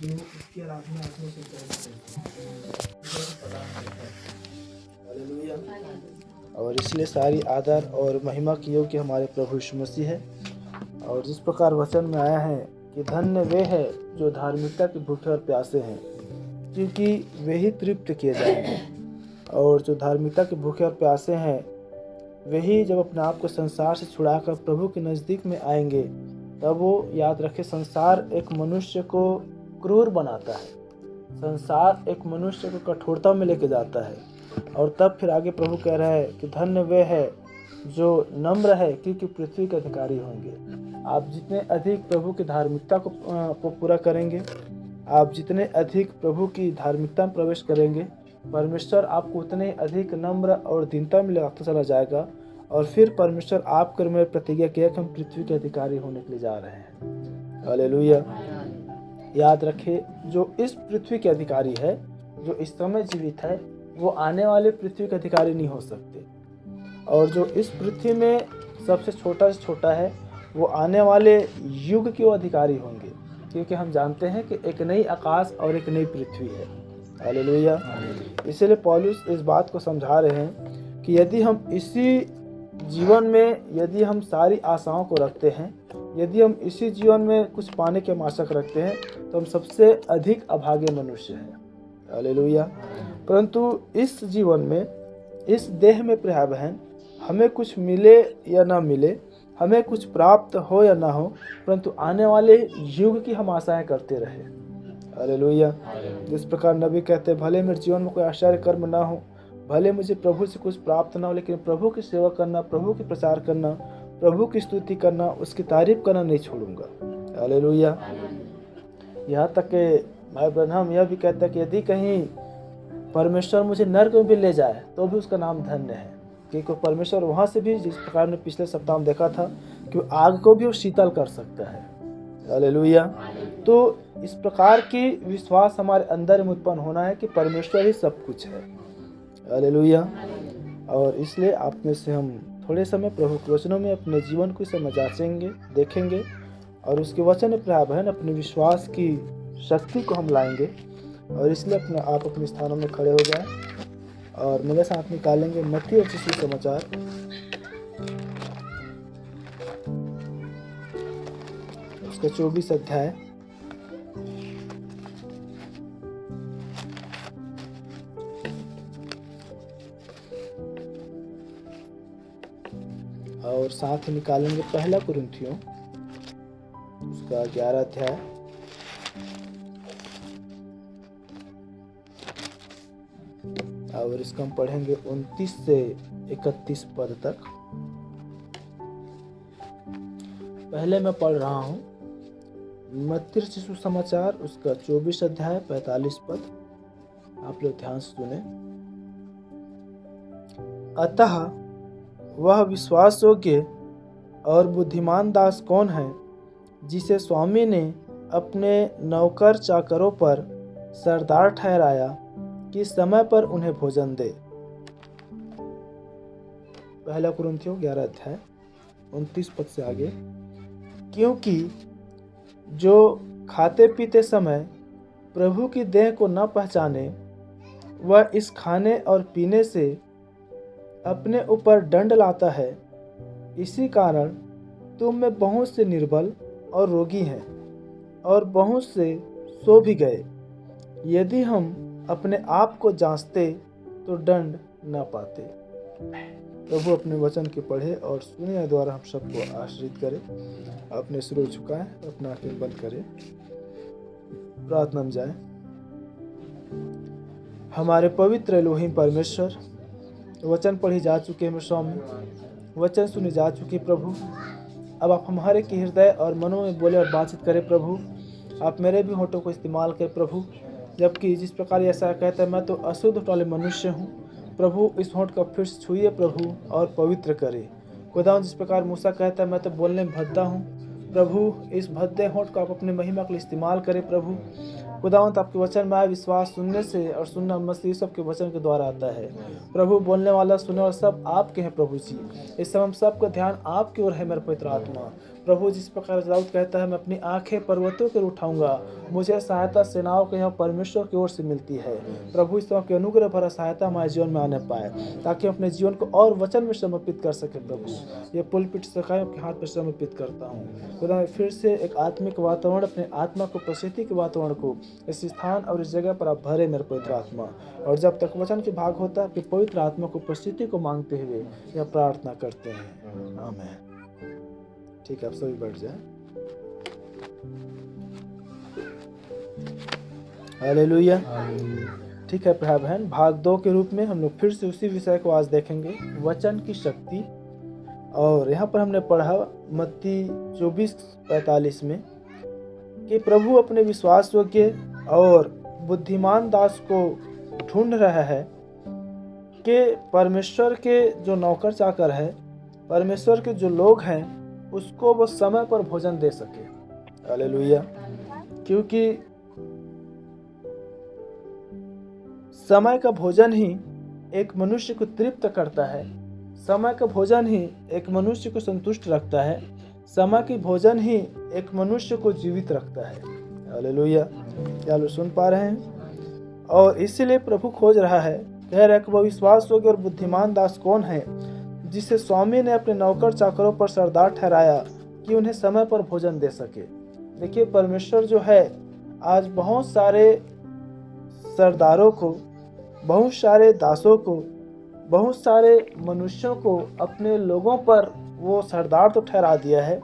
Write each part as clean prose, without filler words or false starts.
कि वो उसकी आराधना आत्मा से कैसे करते हैं। हालेलुया। और इसलिए सारी आदर और महिमा की योग्य हमारे प्रभु यीशु मसीह है। और जिस प्रकार वचन में आया है कि धन्य वे हैं जो धार्मिकता के भूखे और प्यासे हैं, क्योंकि वे ही तृप्त किए जाएंगे। और जो धार्मिकता के भूखे और प्यासे हैं, वही जब अपने आप को संसार से छुड़ाकर प्रभु के नज़दीक में आएंगे, तब वो याद रखे, संसार एक मनुष्य को क्रूर बनाता है, संसार एक मनुष्य को कठोरता में लेके जाता है। और तब फिर आगे प्रभु कह रहा है कि धन्य वे है जो नम्र है, क्योंकि पृथ्वी के अधिकारी होंगे। आप जितने अधिक प्रभु की धार्मिकता को पूरा करेंगे, आप जितने अधिक प्रभु की धार्मिकता में प्रवेश करेंगे, परमेश्वर आपको उतने अधिक नम्र और दीनता में लगाता चला जाएगा। और फिर परमेश्वर आपको में प्रतिज्ञा किया कि हम पृथ्वी के अधिकारी होने के लिए जा रहे हैं। हालेलुया। याद रखे, जो इस पृथ्वी के अधिकारी है, जो इस समय जीवित है, वो आने वाले पृथ्वी के अधिकारी नहीं हो सकते। और जो इस पृथ्वी में सबसे छोटा से छोटा है, वो आने वाले युग के वो अधिकारी होंगे, क्योंकि हम जानते हैं कि एक नई आकाश और एक नई पृथ्वी है। हालेलुया। इसलिए पौलुस इस बात को समझा रहे हैं कि यदि हम इसी जीवन में, यदि हम सारी आशाओं को रखते हैं, यदि हम इसी जीवन में कुछ पाने के आशा रखते हैं, तो हम सबसे अधिक अभागे मनुष्य हैं। हालेलुया। परंतु इस जीवन में, इस देह में प्रिय बहन, हमें कुछ मिले या ना मिले, हमें कुछ प्राप्त हो या ना हो, परंतु आने वाले युग की हम आशाएं करते रहे। हालेलुया। जिस प्रकार नबी कहते, भले मेरे जीवन में कोई आश्चर्य कर्म ना हो, भले मुझे प्रभु से कुछ प्राप्त ना हो, लेकिन प्रभु की सेवा करना, प्रभु की प्रचार करना, प्रभु की स्तुति करना, उसकी तारीफ करना नहीं छोड़ूंगा। हालेलुया। यहाँ तक कि भाई ब्रह्म यह भी कहता है कि यदि कहीं परमेश्वर मुझे नरक में भी ले जाए तो भी उसका नाम धन्य है, क्योंकि परमेश्वर वहाँ से भी, जिस प्रकार ने पिछले सप्ताह में देखा था कि आग को भी वो शीतल कर सकता है। हालेलुया। तो इस प्रकार की विश्वास हमारे अंदर में उत्पन्न होना है कि परमेश्वर ही सब कुछ है। हालेलुया। और इसलिए आप में से हम थोड़े समय प्रभु के वचनों में अपने जीवन को इसे जांचेंगे, देखेंगे, और उसके वचन प्राय बहन अपने विश्वास की शक्ति को हम लाएंगे। और इसलिए आप अपने स्थानों में खड़े हो जाएं और मेरे साथ निकालेंगे मत्ती और सुसमाचार, उसका 24 अध्याय और साथ ही निकालेंगे पहला कुरिन्थियों, उसका 11 अध्याय और इसका हम पढ़ेंगे 29 से 31 पद तक। पहले मैं पढ़ रहा हूँ मत्ती सुसमाचार, उसका 24 अध्याय 45 पद। आप लोग ध्यान से सुने। अतः वह विश्वास योग्य और बुद्धिमान दास कौन है, जिसे स्वामी ने अपने नौकर चाकरों पर सरदार ठहराया कि समय पर उन्हें भोजन दे। पहला कुरिन्थियों 11 अध्याय 29 पद से आगे। क्योंकि जो खाते पीते समय प्रभु की देह को न पहचाने, वह इस खाने और पीने से अपने ऊपर दंड लाता है। इसी कारण तुम में बहुत से निर्बल और रोगी हैं, और बहुत से सो भी गए। यदि हम अपने आप को जांचते तो दंड न पाते। प्रभु अपने वचन के पढ़े और सुने द्वारा हम सबको आश्रित करे। अपने सिर झुकाएं, अपना आंखें बंद करें, प्रार्थना में जाए। हमारे पवित्र एलोहिम परमेश्वर, वचन पढ़ी जा चुके हैं स्वामी, वचन सुनी जा चुकी प्रभु। अब आप हमारे के हृदय और मनों में बोले और बातचीत करें प्रभु। आप मेरे भी होठों को इस्तेमाल करें प्रभु, जबकि जिस प्रकार ऐसा कहता है मैं तो अशुद्ध वाले मनुष्य हूँ, प्रभु इस होंठ का फिर से छुइए प्रभु और पवित्र करे। खुदा जिस प्रकार मूसा कहता है मैं तो बोलने में भद्दा हूँ, प्रभु इस भद्दे होंठ को आप अपने महिमा के लिए इस्तेमाल करें प्रभु। खुदावंत आपके वचन में आए विश्वास सुनने से, और सुनना मसीह सब के वचन के द्वारा आता है प्रभु। बोलने वाला सुने और सब आपके हैं प्रभु जी। इस समय हम सबका ध्यान आपकी ओर है मेरे पवित्र आत्मा। प्रभु जिस प्रकार दाऊद कहता है, मैं अपनी आंखें पर्वतों की ओर उठाऊंगा, मुझे सहायता सेनाओं के यहाँ परमेश्वर की ओर से मिलती है। प्रभु इस तरह की अनुग्रह भरा सहायता हमारे जीवन में आने पाए, ताकि हम अपने जीवन को और वचन में समर्पित कर सके। प्रभु ये पुलपिट सखाए आपके हाथ में समर्पित करता हूँ। खुदा मैं फिर से एक आत्मिक वातावरण, अपने आत्मा को, प्रसिद्धि के वातावरण को इस स्थान और इस जगह पर आप भरे मेरे पवित्र आत्मा। और जब तक वचन के भाग होता है, फिर पवित्र आत्मा को प्रसिद्धि को मांगते हुए यह प्रार्थना करते हैं, आमीन। ठीक है, आप सभी बैठ जाए। हालेलुया। ठीक है भाई बहन, भाग 2 के रूप में हम लोग फिर से उसी विषय को आज देखेंगे, वचन की शक्ति। और यहाँ पर हमने पढ़ा मत्ती 24:45 में कि प्रभु अपने विश्वास योग्य और बुद्धिमान दास को ढूंढ रहा है कि परमेश्वर के जो नौकर चाकर है, परमेश्वर के जो लोग हैं, उसको वो समय पर भोजन दे सके। हालेलुया। क्योंकि समय का भोजन ही एक मनुष्य को तृप्त करता है, समय का भोजन ही एक मनुष्य को संतुष्ट रखता है, समय की भोजन ही एक मनुष्य को जीवित रखता है। हालेलुया। क्या लोग सुन पा रहे हैं? और इसीलिए प्रभु खोज रहा है, कह रहा है कि वो विश्वास योग्य और बुद्धिमान दास कौन है, जिसे स्वामी ने अपने नौकर चाकरों पर सरदार ठहराया कि उन्हें समय पर भोजन दे सके। देखिए, परमेश्वर जो है आज बहुत सारे सरदारों को, बहुत सारे दासों को, बहुत सारे मनुष्यों को अपने लोगों पर वो सरदार तो ठहरा दिया है,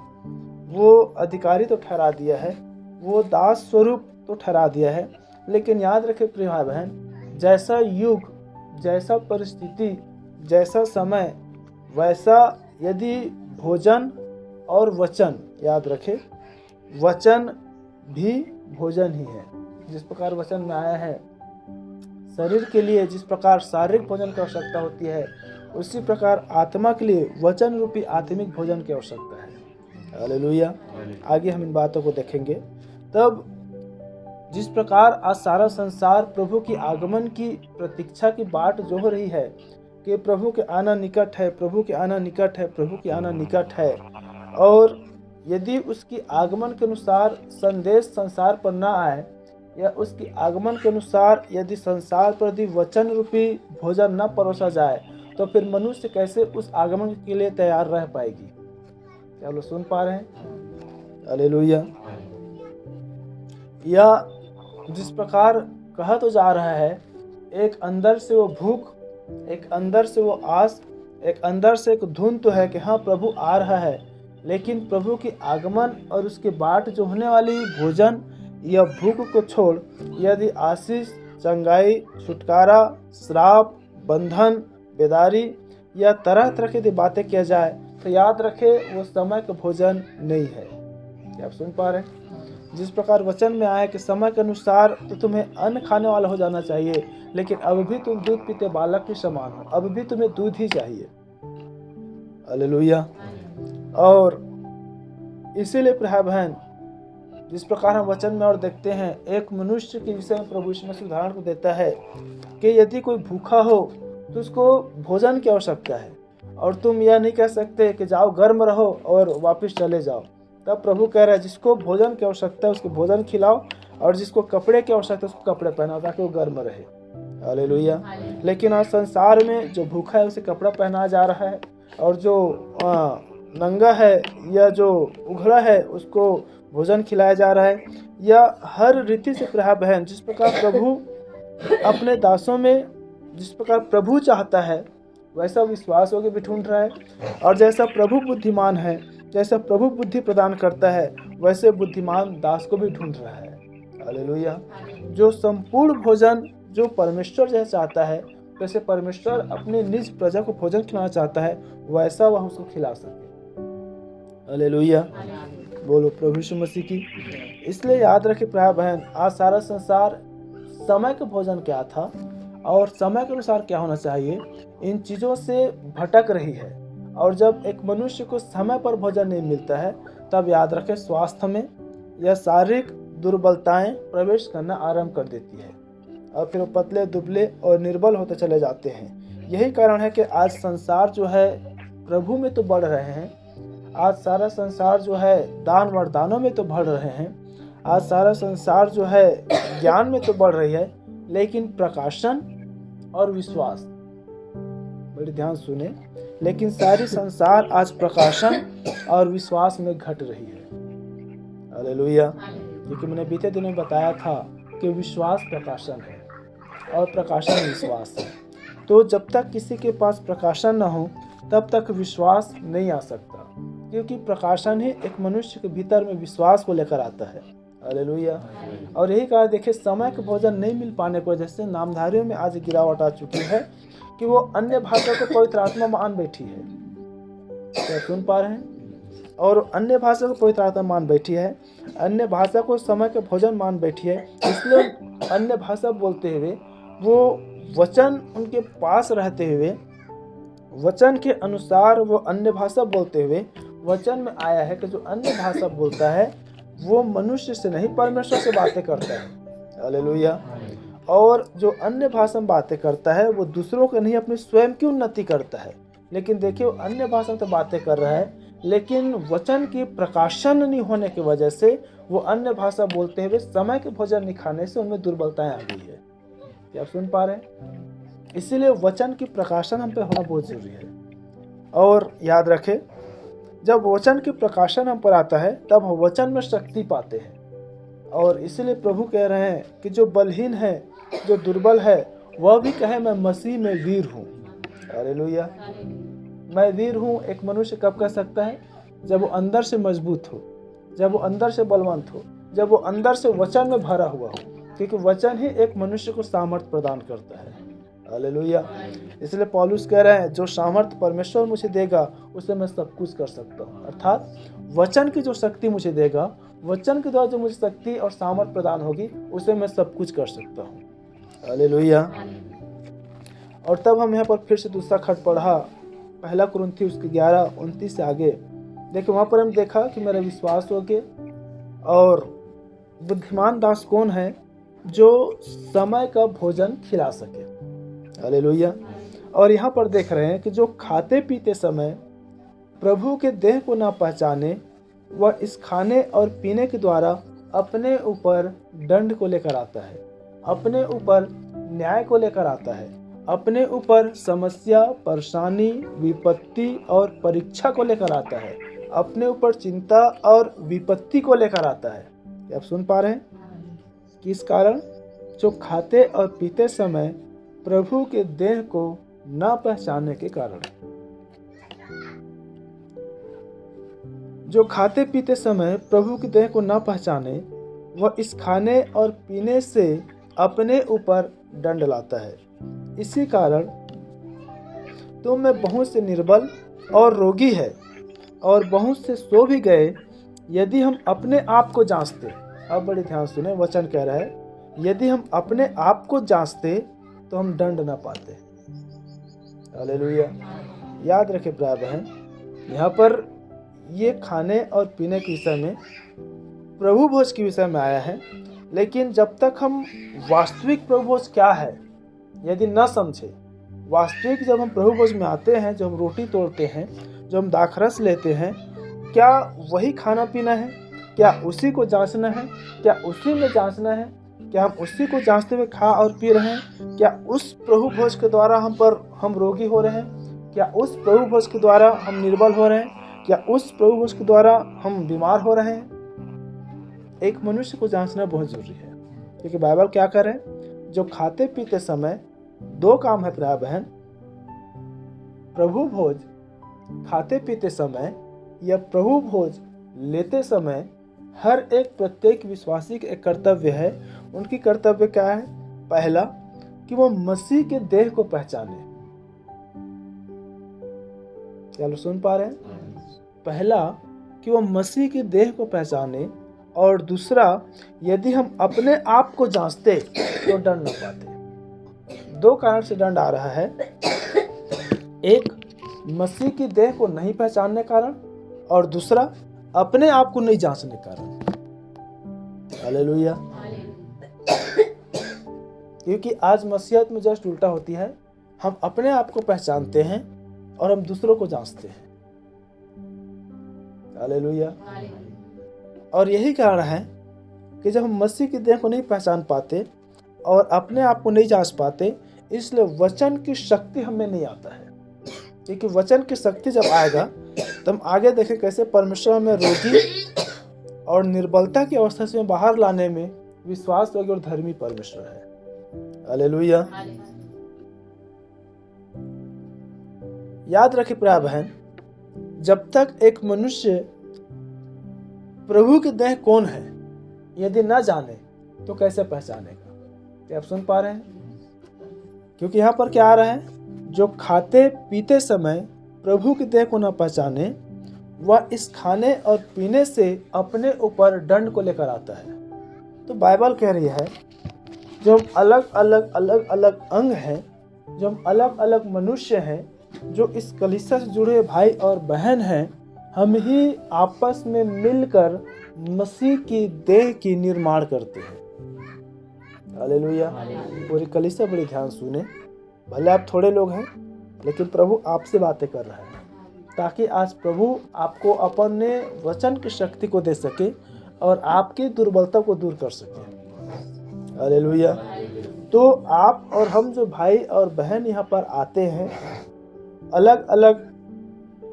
वो अधिकारी तो ठहरा दिया है, वो दास स्वरूप तो ठहरा दिया है। लेकिन याद रखें प्रिय भाई बहन, जैसा युग, जैसा परिस्थिति, जैसा समय, वैसा यदि भोजन और वचन, याद रखें वचन भी भोजन ही है। जिस प्रकार वचन में आया है, शरीर के लिए जिस प्रकार शारीरिक भोजन की आवश्यकता होती है, उसी प्रकार आत्मा के लिए वचन रूपी आत्मिक भोजन की आवश्यकता है। हालेलुया। आगे हम इन बातों को देखेंगे। तब जिस प्रकार आज सारा संसार प्रभु की आगमन की प्रतीक्षा की बाट जो हो रही है कि प्रभु के आना निकट है, प्रभु के आना निकट है, प्रभु के आना निकट है, और यदि उसकी आगमन के अनुसार संदेश संसार पर न आए, या उसकी आगमन के अनुसार यदि संसार पर यदि वचन रूपी भोजन न परोसा जाए, तो फिर मनुष्य कैसे उस आगमन के लिए तैयार रह पाएगी? क्या लोग सुन पा रहे हैं? हालेलुया। या जिस प्रकार कहा तो जा रहा है, एक अंदर से वो भूख, एक अंदर से वो आस, एक अंदर से एक धुन तो है कि हाँ प्रभु आ रहा है, लेकिन प्रभु की आगमन और उसके बाट जो होने वाली भोजन या भूख को छोड़ यदि आशीष, चंगाई, छुटकारा, श्राप, बंधन, बेदारी या तरह तरह की बातें किया जाए, तो याद रखे वो समय का भोजन नहीं है। क्या आप सुन पा रहे हैं? जिस प्रकार वचन में आया कि समय के अनुसार तो तुम्हें अन्न खाने वाला हो जाना चाहिए, लेकिन अब भी तुम दूध पीते बालक के समान हो, अब भी तुम्हें दूध ही चाहिए। हालेलुया। और इसीलिए भाई बहन, जिस प्रकार हम वचन में और देखते हैं, एक मनुष्य के विषय में प्रभु यीशु मसीह उदाहरण को देता है कि यदि कोई भूखा हो तो उसको भोजन की आवश्यकता है, और तुम यह नहीं कह सकते कि जाओ गर्म रहो और वापस चले जाओ। तब प्रभु कह रहा है जिसको भोजन की आवश्यकता है उसको भोजन खिलाओ, और जिसको कपड़े की आवश्यकता है उसको कपड़े पहनाओ ताकि वो गर्म रहे। हालेलुया। लेकिन आज संसार में जो भूखा है उसे कपड़ा पहनाया जा रहा है, और जो नंगा है या जो उघड़ा है उसको भोजन खिलाया जा रहा है। या हर रीति से प्रिय बहन, जिस प्रकार प्रभु अपने दासों में, जिस प्रकार प्रभु चाहता है वैसा विश्वास होकर भी ढूंढ रहा है, और जैसा प्रभु बुद्धिमान है, जैसा प्रभु बुद्धि प्रदान करता है, वैसे बुद्धिमान दास को भी ढूंढ रहा है। हालेलुया। जो संपूर्ण भोजन जो परमेश्वर जैसा चाहता है, जैसे परमेश्वर अपने निज प्रजा को भोजन खिलाना चाहता है, वैसा वह उसको खिला सके। हालेलुया। बोलो प्रभु यीशु मसीह की। इसलिए याद रखे प्रिय बहन, आज सारा संसार समय का भोजन क्या था और समय के अनुसार क्या होना चाहिए, इन चीज़ों से भटक रही है। और जब एक मनुष्य को समय पर भोजन नहीं मिलता है, तब याद रखें स्वास्थ्य में या शारीरिक दुर्बलताएं प्रवेश करना आरंभ कर देती है, और फिर वो पतले दुबले और निर्बल होते चले जाते हैं। यही कारण है कि आज संसार जो है प्रभु में तो बढ़ रहे हैं, आज सारा संसार जो है दान वरदानों में तो बढ़ रहे हैं, आज सारा संसार जो है ज्ञान में तो बढ़ रही है, लेकिन प्रकाशन और विश्वास, बड़ी ध्यान सुने, लेकिन सारी संसार आज प्रकाशन और विश्वास में घट रही है। हालेलुया। क्योंकि मैंने बीते दिनों में बताया था कि विश्वास प्रकाशन है और प्रकाशन विश्वास है। तो जब तक किसी के पास प्रकाशन न हो तब तक विश्वास नहीं आ सकता, क्योंकि प्रकाशन ही एक मनुष्य के भीतर में विश्वास को लेकर आता है। हालेलुया। और यही कारण देखिए, समय का भोजन नहीं मिल पाने की वजह से नामधारियों में आज गिरावट आ चुकी है कि वो अन्य भाषा को पवित्र आत्मा मान बैठी है। क्या सुन पा रहे हैं? और अन्य भाषा को पवित्र आत्मा मान बैठी है, अन्य भाषा को समय के भोजन मान बैठी है। इसलिए अन्य भाषा बोलते हुए, वो वचन उनके पास रहते हुए, वचन के अनुसार वो अन्य भाषा बोलते हुए, वचन में आया है कि जो अन्य भाषा बोलता है वो मनुष्य से नहीं परमेश्वर से बातें करता है। हालेलुया। और जो अन्य भाषा में बातें करता है वो दूसरों के नहीं, अपनी स्वयं की उन्नति करता है। लेकिन देखिए, वो अन्य भाषा में तो बातें कर रहा है, लेकिन वचन की प्रकाशन नहीं होने की वजह से वो अन्य भाषा बोलते हुए समय के भोजन नहीं खाने से उनमें दुर्बलताएं आ गई है। क्या आप सुन पा रहे हैं? इसीलिए वचन की प्रकाशन हम पे होना बहुत जरूरी है। और याद रखें, जब वचन की प्रकाशन हम पर आता है तब हम वचन में शक्ति पाते हैं। और इसीलिए प्रभु कह रहे हैं कि जो बलहीन है, जो दुर्बल है, वह भी कहे मैं मसीह में वीर हूँ। हालेलुया। मैं वीर हूँ एक मनुष्य कब कह सकता है? जब वो अंदर से मजबूत हो, जब वो अंदर से बलवंत हो, जब वो अंदर से वचन में भरा हुआ हो, क्योंकि वचन ही एक मनुष्य को सामर्थ्य प्रदान करता है। हालेलुया। इसलिए पौलुस कह रहे हैं, जो सामर्थ्य परमेश्वर मुझे देगा उससे मैं सब कुछ कर सकता हूँ। अर्थात वचन की जो शक्ति मुझे देगा, वचन के द्वारा जो मुझे शक्ति और सामर्थ्य प्रदान होगी, उससे मैं सब कुछ कर सकता हूँ। हालेलुया। और तब हम यहाँ पर फिर से दूसरा खत पढ़ा, 1 कुरिन्थी उसके 11-29 से आगे। देखिए, वहाँ पर हम देखा कि मेरा विश्वास हो गया। और बुद्धिमान दास कौन है जो समय का भोजन खिला सके। हालेलुया। और यहाँ पर देख रहे हैं कि जो खाते पीते समय प्रभु के देह को ना पहचाने, वह इस खाने और पीने के द्वारा अपने ऊपर दंड को लेकर आता है, अपने ऊपर न्याय को लेकर आता है, अपने ऊपर समस्या, परेशानी, विपत्ति और परीक्षा को लेकर आता है, अपने ऊपर चिंता और विपत्ति को लेकर आता है। क्या आप सुन पा रहे हैं? किस कारण? जो खाते और पीते समय प्रभु के देह को ना पहचानने के कारण। जो खाते पीते समय प्रभु के देह को ना पहचाने, वह इस खाने और पीने से अपने ऊपर दंड लाता है। इसी कारण तुम में बहुत से निर्बल और रोगी है और बहुत से सो भी गए। यदि हम अपने आप को जांचते, अब बड़ी ध्यान सुने, वचन कह रहा है, यदि हम अपने आप को जांचते तो हम दंड ना पाते। हालेलुया। याद रखें प्यार बहन, यहाँ पर ये खाने और पीने के विषय में, प्रभु भोज के विषय में आया है। लेकिन जब तक हम वास्तविक प्रभु भोज क्या है यदि न समझे, वास्तविक जब हम प्रभु भोज में आते हैं, जब हम रोटी तोड़ते हैं, जब हम दाखरस लेते हैं, क्या वही खाना पीना है? क्या उसी को जांचना है? क्या उसी में जांचना है? क्या हम उसी को जांचते हुए खा और पी रहे हैं? क्या उस प्रभु भोज के द्वारा हम रोगी हो रहे हैं? क्या उस प्रभु भोज के द्वारा हम निर्बल हो रहे हैं? क्या उस प्रभु भोज के द्वारा हम बीमार हो रहे हैं? एक मनुष्य को जांचना बहुत जरूरी है, क्योंकि बाइबल क्या कर रहे हैं? जो खाते पीते समय दो काम है प्यार बहन, प्रभु भोज खाते पीते समय या प्रभु भोज लेते समय हर एक प्रत्येक विश्वासी का एक कर्तव्य है। उनकी कर्तव्य क्या है? पहला, कि वो मसीह के देह को पहचाने। चलो सुन पा रहे हैं? पहला, कि वो मसीह के देह को पहचाने, और दूसरा, यदि हम अपने आप को जांचते तो दंड न पाते। दो कारण से दंड आ रहा है। एक, मसीह की देह को नहीं पहचानने कारण, और दूसरा, अपने आप को नहीं जांचने कारण। हालेलुया। क्योंकि आज मसीहत में जस्ट उल्टा होती है, हम अपने आप को पहचानते हैं और हम दूसरों को जांचते हैं। हालेलुया। और यही कारण है कि जब हम मसीह की देह को नहीं पहचान पाते और अपने आप को नहीं जांच पाते, इसलिए वचन की शक्ति हमें नहीं आता है। क्योंकि वचन की शक्ति जब आएगा तो हम आगे देखें कैसे परमेश्वर हमें रोगी और निर्बलता की अवस्था से बाहर लाने में विश्वास योग्य और धर्मी परमेश्वर है। हालेलुया। याद रखें प्रिय बहन, जब तक एक मनुष्य प्रभु की देह कौन है यदि न जाने तो कैसे पहचानेगा? क्या आप सुन पा रहे हैं? क्योंकि यहाँ पर क्या आ रहा है, जो खाते पीते समय प्रभु की देह को न पहचाने वह इस खाने और पीने से अपने ऊपर दंड को लेकर आता है। तो बाइबल कह रही है जो हम अलग अलग अंग हैं, जो हम अलग अलग मनुष्य हैं, जो इस कलीसिया से जुड़े भाई और बहन हैं, हम ही आपस में मिलकर मसीह की देह की निर्माण करते हैं। हालेलुया। पूरी कलीसिया बड़ी ध्यान सुने। भले आप थोड़े लोग हैं लेकिन प्रभु आपसे बातें कर रहा है, ताकि आज प्रभु आपको अपने वचन की शक्ति को दे सके और आपकी दुर्बलता को दूर कर सके। हालेलुया। तो आप और हम जो भाई और बहन यहाँ पर आते हैं अलग अलग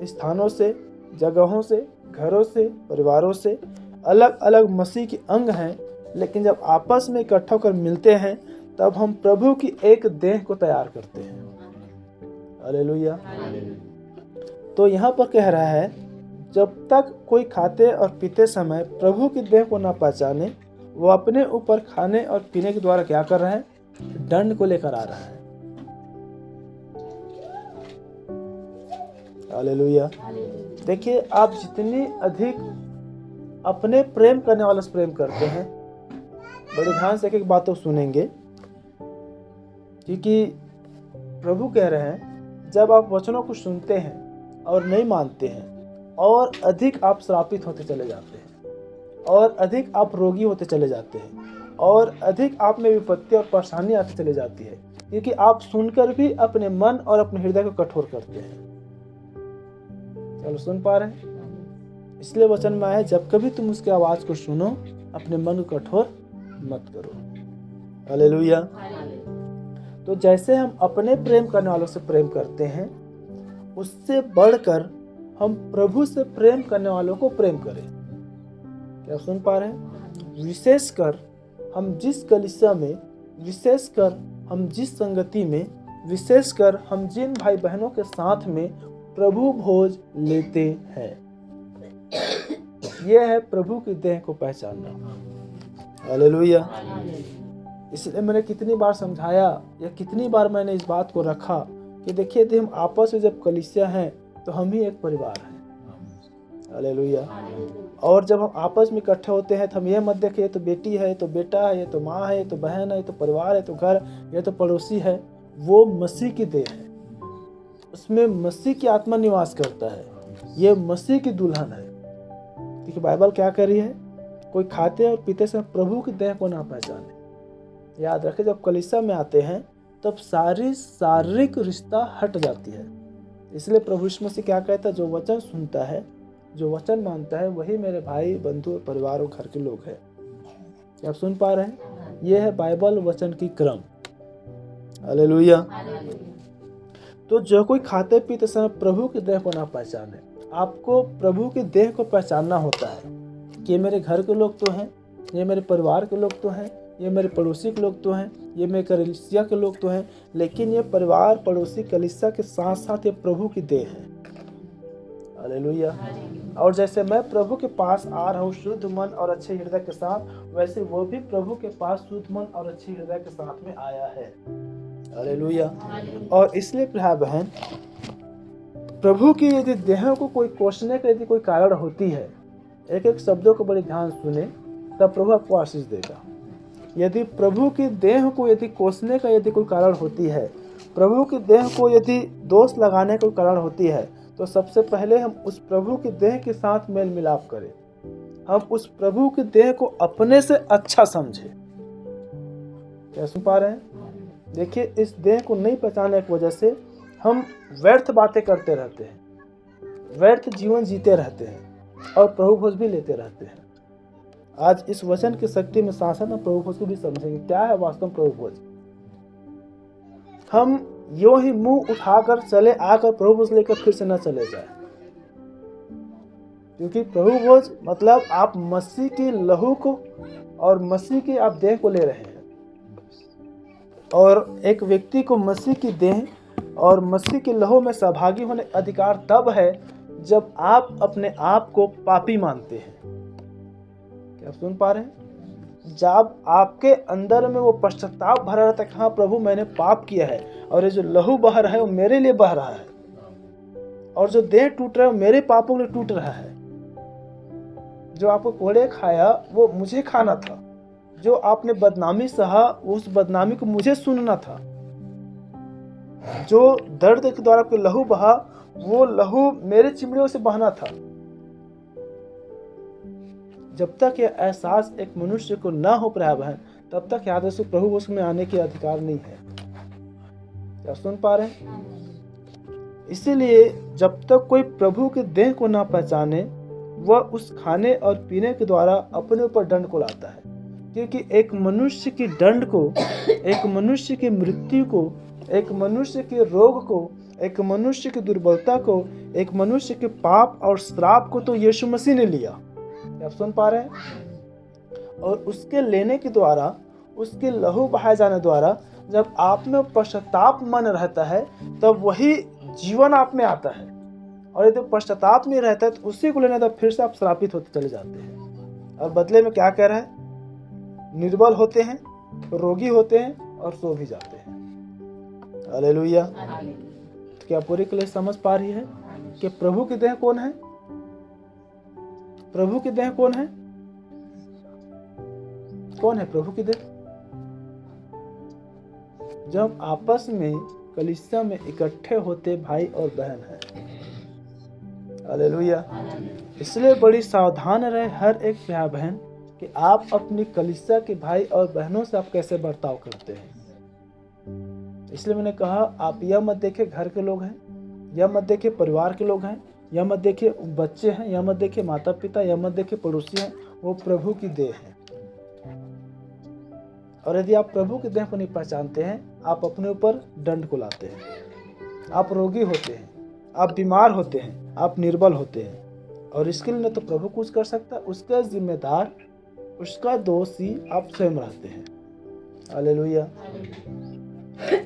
स्थानों से, जगहों से, घरों से, परिवारों से, अलग अलग मसीह के अंग हैं, लेकिन जब आपस में इकट्ठा होकर मिलते हैं तब हम प्रभु की एक देह को तैयार करते हैं। हालेलुया। तो यहाँ पर कह रहा है जब तक कोई खाते और पीते समय प्रभु की देह को ना पहचाने वो अपने ऊपर खाने और पीने के द्वारा क्या कर रहा है, दंड को लेकर आ रहा है। हालेलुया। देखिए, आप जितनी अधिक अपने प्रेम करने वाले से प्रेम करते हैं, बड़े ध्यान से एक बातों सुनेंगे, क्योंकि प्रभु कह रहे हैं जब आप वचनों को सुनते हैं और नहीं मानते हैं और अधिक आप श्रापित होते चले जाते हैं और अधिक आप रोगी होते चले जाते हैं और अधिक आप में विपत्ति और परेशानी आती चली जाती है, क्योंकि आप सुनकर भी अपने मन और अपने हृदय को कठोर करते हैं। चलो, सुन पा रहे हैं? इसलिए वचन में आया जब कभी तुम उसकी आवाज को सुनो अपने मन को कठोर मत करो। हालेलुया। तो जैसे हम अपने प्रेम करने वालों से प्रेम करते हैं, उससे बढ़कर हम प्रभु से प्रेम करने वालों को प्रेम करें। क्या सुन पा रहे हैं? विशेषकर हम जिस कलीसिया में, विशेषकर हम जिस संगति में, विशेषकर हम जिन भाई बहनों के साथ में प्रभु भोज लेते हैं, यह है प्रभु की देह को पहचानना। हालेलुया। इसलिए मैंने कितनी बार समझाया या कितनी बार मैंने इस बात को रखा कि देखिए, यदि हम आपस में जब कलीसिया हैं तो हम ही एक परिवार हैं। हालेलुया। और जब हम आपस में इकट्ठे होते हैं तो हम यह मत देखें ये तो बेटी है, ये तो बेटा है, ये तो माँ है, ये तो बहन है, ये तो परिवार है, ये तो घर, ये तो पड़ोसी है। वो मसीह की देह है, उसमें मसीह की आत्मा निवास करता है, ये मसीह की दुल्हन है। देखिए बाइबल क्या कह रही है, कोई खाते और पीते समय प्रभु की देह को ना पहचाने। याद रखें, जब कलीसिया में आते हैं तब सारी शारीरिक रिश्ता हट जाती है। इसलिए प्रभु यीशु मसीह क्या कहता है, जो वचन सुनता है, जो वचन मानता है, वही मेरे भाई, बंधु, परिवार और घर के लोग हैं। आप सुन पा रहे हैं? यह है बाइबल वचन की क्रम। हालेलुया। तो जो कोई खाते पीते समय प्रभु की देह को ना पहचाने, आपको प्रभु की देह को पहचानना होता है कि ये मेरे घर के लोग तो हैं, ये मेरे परिवार के लोग तो हैं, ये मेरे पड़ोसी के लोग तो हैं, ये मेरे कलीसिया के लोग तो हैं, लेकिन ये परिवार, पड़ोसी, कलीसिया के साथ साथ ये प्रभु की देह है। हालेलुया। और जैसे मैं प्रभु के पास आ रहा हूँ शुद्ध मन और अच्छे हृदय के साथ, वैसे वो भी प्रभु के पास शुद्ध मन और अच्छे हृदय के साथ में आया है। हालेलुया। और इसलिए प्रिय बहन, प्रभु की यदि देह को कोई कोसने का यदि कोई कारण होती है, एक एक शब्दों को बड़े ध्यान सुने, तब प्रभु आपको आशीष देगा। यदि प्रभु की देह को यदि कोसने का यदि कोई कारण होती है, प्रभु की देह को यदि दोष लगाने का कोई कारण होती है, तो सबसे पहले हम उस प्रभु की देह के साथ मेल मिलाप करें। हम उस प्रभु की देह को अपने से अच्छा समझें। क्या सुन पा रहे हैं? देखिए, इस देह को नहीं पहचानने की वजह से हम व्यर्थ बातें करते रहते हैं, व्यर्थ जीवन जीते रहते हैं, और प्रभु भोज भी लेते रहते हैं। आज इस वचन की शक्ति में साथ साथ हम प्रभु भोज को भी समझेंगे क्या है वास्तव में प्रभु भोज। हम यूं ही मुंह उठाकर चले आकर प्रभु भोज लेकर फिर से न चले जाए, क्योंकि प्रभु भोज मतलब आप मसीह की लहू को और मसीह की आप देह को ले रहे हैं। और एक व्यक्ति को मसीह की देह और मसीह की लहू में सहभागी होने अधिकार तब है जब आप अपने आप को पापी मानते हैं। क्या सुन पा रहे हैं? जब आपके अंदर में वो पश्चाताप भरा रहता है, हाँ प्रभु मैंने पाप किया है और ये जो लहू बह रहा है वो मेरे लिए बह रहा है, और जो देह टूट रहा है वो मेरे पापों के लिए टूट रहा है। जो आपको कोड़े खाया वो मुझे खाना था, जो आपने बदनामी सहा उस बदनामी को मुझे सुनना था, जो दर्द के द्वारा आपके लहू बहा वो लहू मेरे चिमड़ियों से बहना था। जब तक यह एहसास एक मनुष्य को न हो पाया बहन, तब तक याद रखो प्रभु भोज में आने के अधिकार नहीं है। क्या सुन पा रहे हैं? इसीलिए जब तक कोई प्रभु के देह को ना पहचाने वह उस खाने और पीने के द्वारा अपने ऊपर दंड को लाता है, क्योंकि एक मनुष्य की दंड को, एक मनुष्य की मृत्यु को, एक मनुष्य के रोग को, एक मनुष्य की दुर्बलता को, एक मनुष्य के पाप और श्राप को तो यीशु मसीह ने लिया। आप सुन पा रहे हैं? और उसके लेने के द्वारा, उसके लहू बहाए जाने द्वारा जब आप में पश्चाताप मन रहता है तब वही जीवन आप में आता है, और यदि पश्चाताप नहीं रहता है तो उसी को लेने तब फिर से आप श्रापित होते चले जाते हैं। और बदले में क्या कह रहा है? निर्बल होते हैं, रोगी होते हैं और सो भी जाते हैं। हालेलुया। तो क्या पूरी क्लेश समझ पा रही है कि प्रभु की देह कौन है? प्रभु की देह कौन है? कौन है प्रभु की देह? जब आपस में कलीसिया में इकट्ठे होते भाई और बहन है। हालेलुया। इसलिए बड़ी सावधान रहे हर एक भाई बहन कि आप अपनी कलीसिया के भाई और बहनों से आप कैसे बर्ताव करते हैं। इसलिए मैंने कहा आप यह मत देखिए घर के लोग हैं, यह मत देखिए परिवार के लोग हैं, यह मत देखिए बच्चे हैं, यह मत देखिए माता पिता, यह मत देखिए पड़ोसी हैं, वो प्रभु की देह है। और यदि आप प्रभु की देह को नहीं पहचानते हैं आप अपने ऊपर दंड को लाते हैं। आप रोगी होते हैं, आप बीमार होते हैं, आप निर्बल होते हैं, और इसके लिए न तो प्रभु कुछ कर सकता, उसका जिम्मेदार, उसका दोषी आप स्वयं रहते हैं। हालेलुया।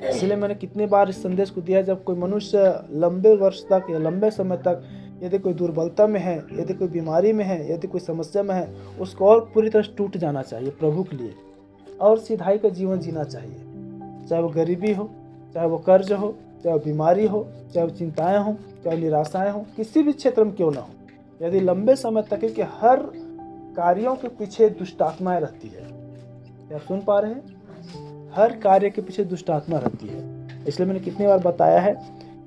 इसलिए मैंने कितनी बार इस संदेश को दिया, जब कोई मनुष्य लंबे वर्ष तक या लंबे समय तक यदि कोई दुर्बलता में है, यदि कोई बीमारी में है, यदि कोई समस्या में है, उसको और पूरी तरह टूट जाना चाहिए प्रभु के लिए और सीधाई का जीवन जीना चाहिए। चाहे वो गरीबी हो, चाहे वो कर्ज हो, चाहे वो बीमारी हो, चाहे वो चिंताएं हो, चाहे निराशाएं हो, किसी भी क्षेत्र में क्यों ना हो, यदि लंबे समय तक है कि हर कार्यों के पीछे दुष्ट आत्माएं रहती है। क्या सुन पा रहे हैं? हर कार्य के पीछे दुष्ट आत्मा रहती है। इसलिए मैंने कितनी बार बताया है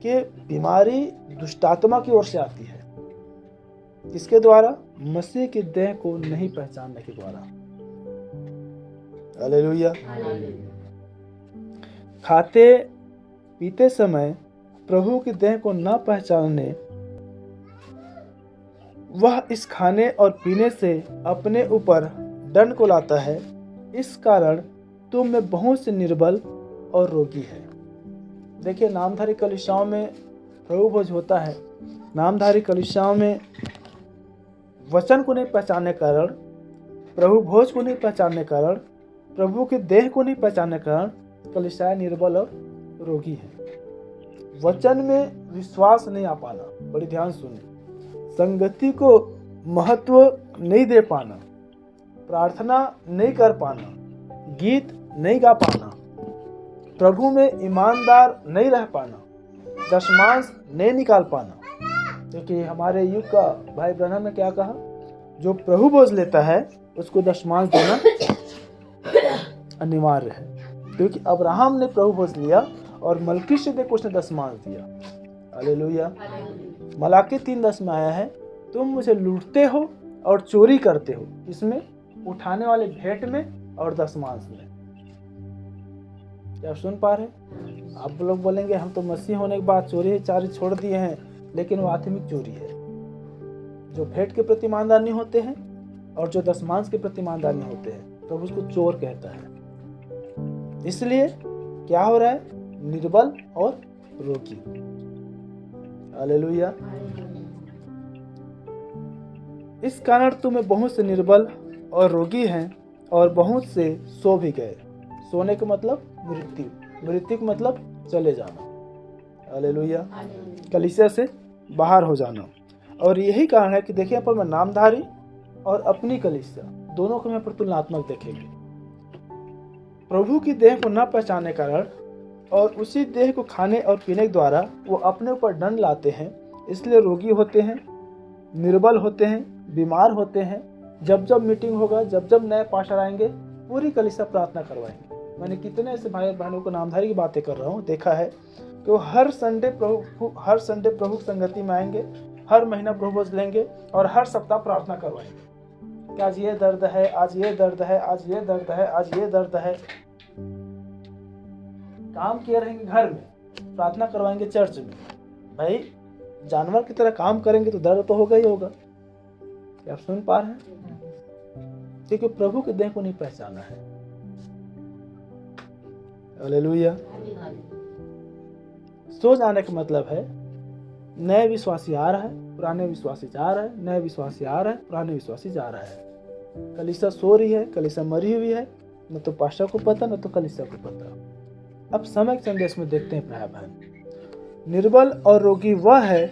कि बीमारी दुष्ट आत्मा की ओर से आती है। किसके द्वारा? मसीह की देह को नहीं पहचानने के द्वारा। हालेलुया। खाते पीते समय प्रभु की देह को न पहचानने वह इस खाने और पीने से अपने ऊपर दंड को लाता है। इस कारण तुम में बहुत से निर्बल और रोगी है। देखिए नामधारी कलीसियाओं में प्रभु भोज होता है। नामधारी कलीसियाओं में वचन को नहीं पहचानने के कारण, प्रभु भोज को नहीं पहचानने के कारण, प्रभु के देह को नहीं पहचानने के कारण कलीसियाएं निर्बल और रोगी है। वचन में विश्वास नहीं आ पाना, बड़ी ध्यान सुनिए, संगति को महत्व नहीं दे पाना, प्रार्थना नहीं कर पाना, गीत नहीं गा पाना, प्रभु में ईमानदार नहीं रह पाना, दशमांश नहीं निकाल पाना। क्योंकि हमारे युग का भाई ब्रह्म ने क्या कहा? जो प्रभु भोज लेता है उसको दशमांश देना अनिवार्य है। क्योंकि अब्राहम ने प्रभु भोज लिया और मलकीशेदेक को उसने दशमांश दिया। हालेलुया। मलाकी 3:10 में आया है, तुम मुझे लूटते हो और चोरी करते हो। इसमें उठाने वाले भेंट में और दशमांश में। क्या सुन पा रहे? आप लोग बोलेंगे हम तो मसीह होने के बाद चोरी चारी छोड़ दिए हैं, लेकिन वो आत्मिक चोरी है। जो भेंट के प्रति ईमानदार नहीं होते हैं और जो दशमांश के प्रति ईमानदार नहीं होते हैं, प्रभु उसको चोर कहता है। इसलिए क्या हो रहा है? निर्बल और रोगी। हालेलुया। इस कारण तुम्हें बहुत से निर्बल और रोगी हैं और बहुत से सो भी गए। सोने का मतलब मृत्यु, मृत्यु का मतलब चले जाना। हालेलुया। कलीसिया से बाहर हो जाना। और यही कारण है कि देखिए यहाँ पर मैं नामधारी और अपनी कलीसिया दोनों को मैं पर तुलनात्मक देखेंगे। प्रभु की देह को न पहचानने के कारण और उसी देह को खाने और पीने के द्वारा वो अपने ऊपर दंड लाते हैं, इसलिए रोगी होते हैं, निर्बल होते हैं, बीमार होते हैं। जब जब मीटिंग होगा, जब जब नए पास्टर आएंगे, पूरी कलीसिया प्रार्थना करवाएंगे। मैंने कितने ऐसे भाई बहनों को नामधारी की बातें कर रहा हूँ, देखा है कि वो हर संडे प्रभु की संगति में आएंगे, हर महीना प्रभु भोज लेंगे और हर सप्ताह प्रार्थना करवाएंगे कि आज ये दर्द है, आज ये दर्द है, आज ये दर्द है, आज ये दर्द है। काम किए रहेंगे घर में, प्रार्थना करवाएंगे चर्च में। भाई जानवर की तरह काम करेंगे तो दर्द तो होगा ही होगा। क्या आप सुन पा रहे हैं? क्योंकि प्रभु के देह को नहीं पहचाना है। हालेलुया। सो जाने का मतलब है नए विश्वासी आ रहा है, पुराने विश्वासी जा रहा है, नए विश्वासी आ रहा है, पुराने विश्वासी जा रहा है। कलीसिया सो रही है, कलीसिया मरी हुई है, न तो पास्टर को पता न तो कलीसिया को पता। अब समय के संदेश में देखते हैं भाई बहन, निर्बल और रोगी वह है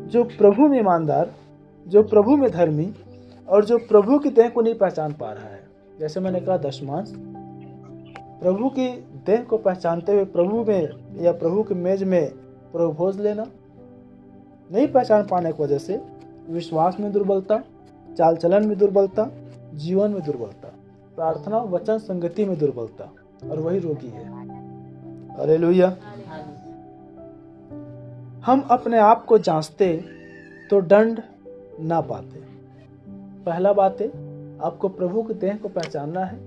जो प्रभु में ईमानदार, जो प्रभु में धर्मी और जो प्रभु की देह को नहीं पहचान पा रहा है। जैसे मैंने कहा दशमांश, प्रभु की देह को पहचानते हुए प्रभु में या प्रभु के मेज में प्रभु भोज लेना, नहीं पहचान पाने की वजह से विश्वास में दुर्बलता, चाल चलन में दुर्बलता, जीवन में दुर्बलता, प्रार्थना वचन संगति में दुर्बलता, और वही रोगी है। हालेलुया। हम अपने आप को जांचते तो दंड ना पाते। पहला बात है, आपको प्रभु के देह को पहचानना है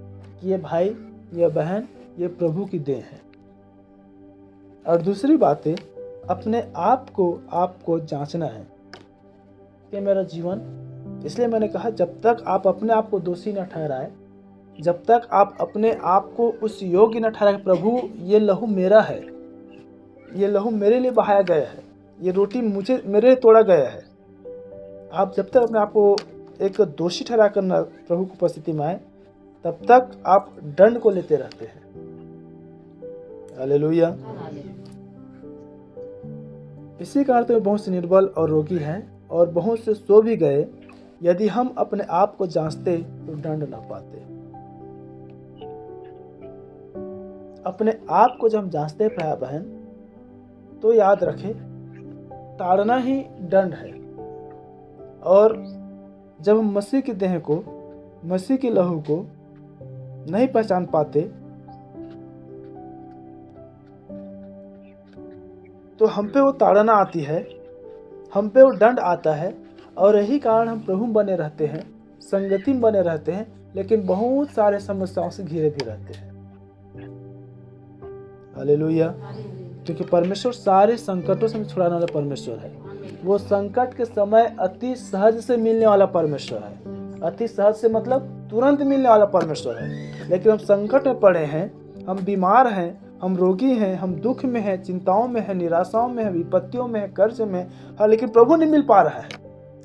कि ये भाई, ये बहन, ये प्रभु की देह है। और दूसरी बात है, अपने आप को जांचना है कि मेरा जीवन, इसलिए मैंने कहा जब तक आप अपने आप को दोषी न ठहराए, जब तक आप अपने आप को उस योग्य न ठहराए, प्रभु ये लहू मेरा है, ये लहू मेरे लिए बहाया गया है, ये रोटी मेरे लिए तोड़ा गया है, आप जब तक अपने आप को एक दोषी ठहरा कर प्रभु की उपस्थिति में आए, तब तक आप दंड को लेते रहते हैं। हालेलुया। इसी कारण तो बहुत से निर्बल और रोगी हैं और बहुत से सो भी गए। यदि हम अपने आप को जांचते तो दंड न पाते। अपने आप को जब हम जांचते हैं भाई बहन, तो याद रखें ताड़ना ही दंड है। और जब हम मसीह की देह को, मसीह के लहू को नहीं पहचान पाते, तो हम पे वो ताड़ना आती है, हम पे वो दंड आता है। और यही कारण हम प्रभु बने रहते हैं, संगति में बने रहते हैं, लेकिन बहुत सारे समस्याओं से घिरे भी रहते हैं। हालेलुया। क्योंकि परमेश्वर सारे संकटों से छुड़ाने वाला परमेश्वर है। वो संकट के समय अति सहज से मिलने वाला परमेश्वर है। अति सहज से मतलब तुरंत मिलने वाला परमेश्वर है। लेकिन हम संकट में पड़े हैं, हम बीमार हैं, हम रोगी हैं, हम दुख में हैं, चिंताओं में हैं, निराशाओं में हैं, विपत्तियों में हैं, कर्ज में हैं, लेकिन प्रभु नहीं मिल पा रहा है।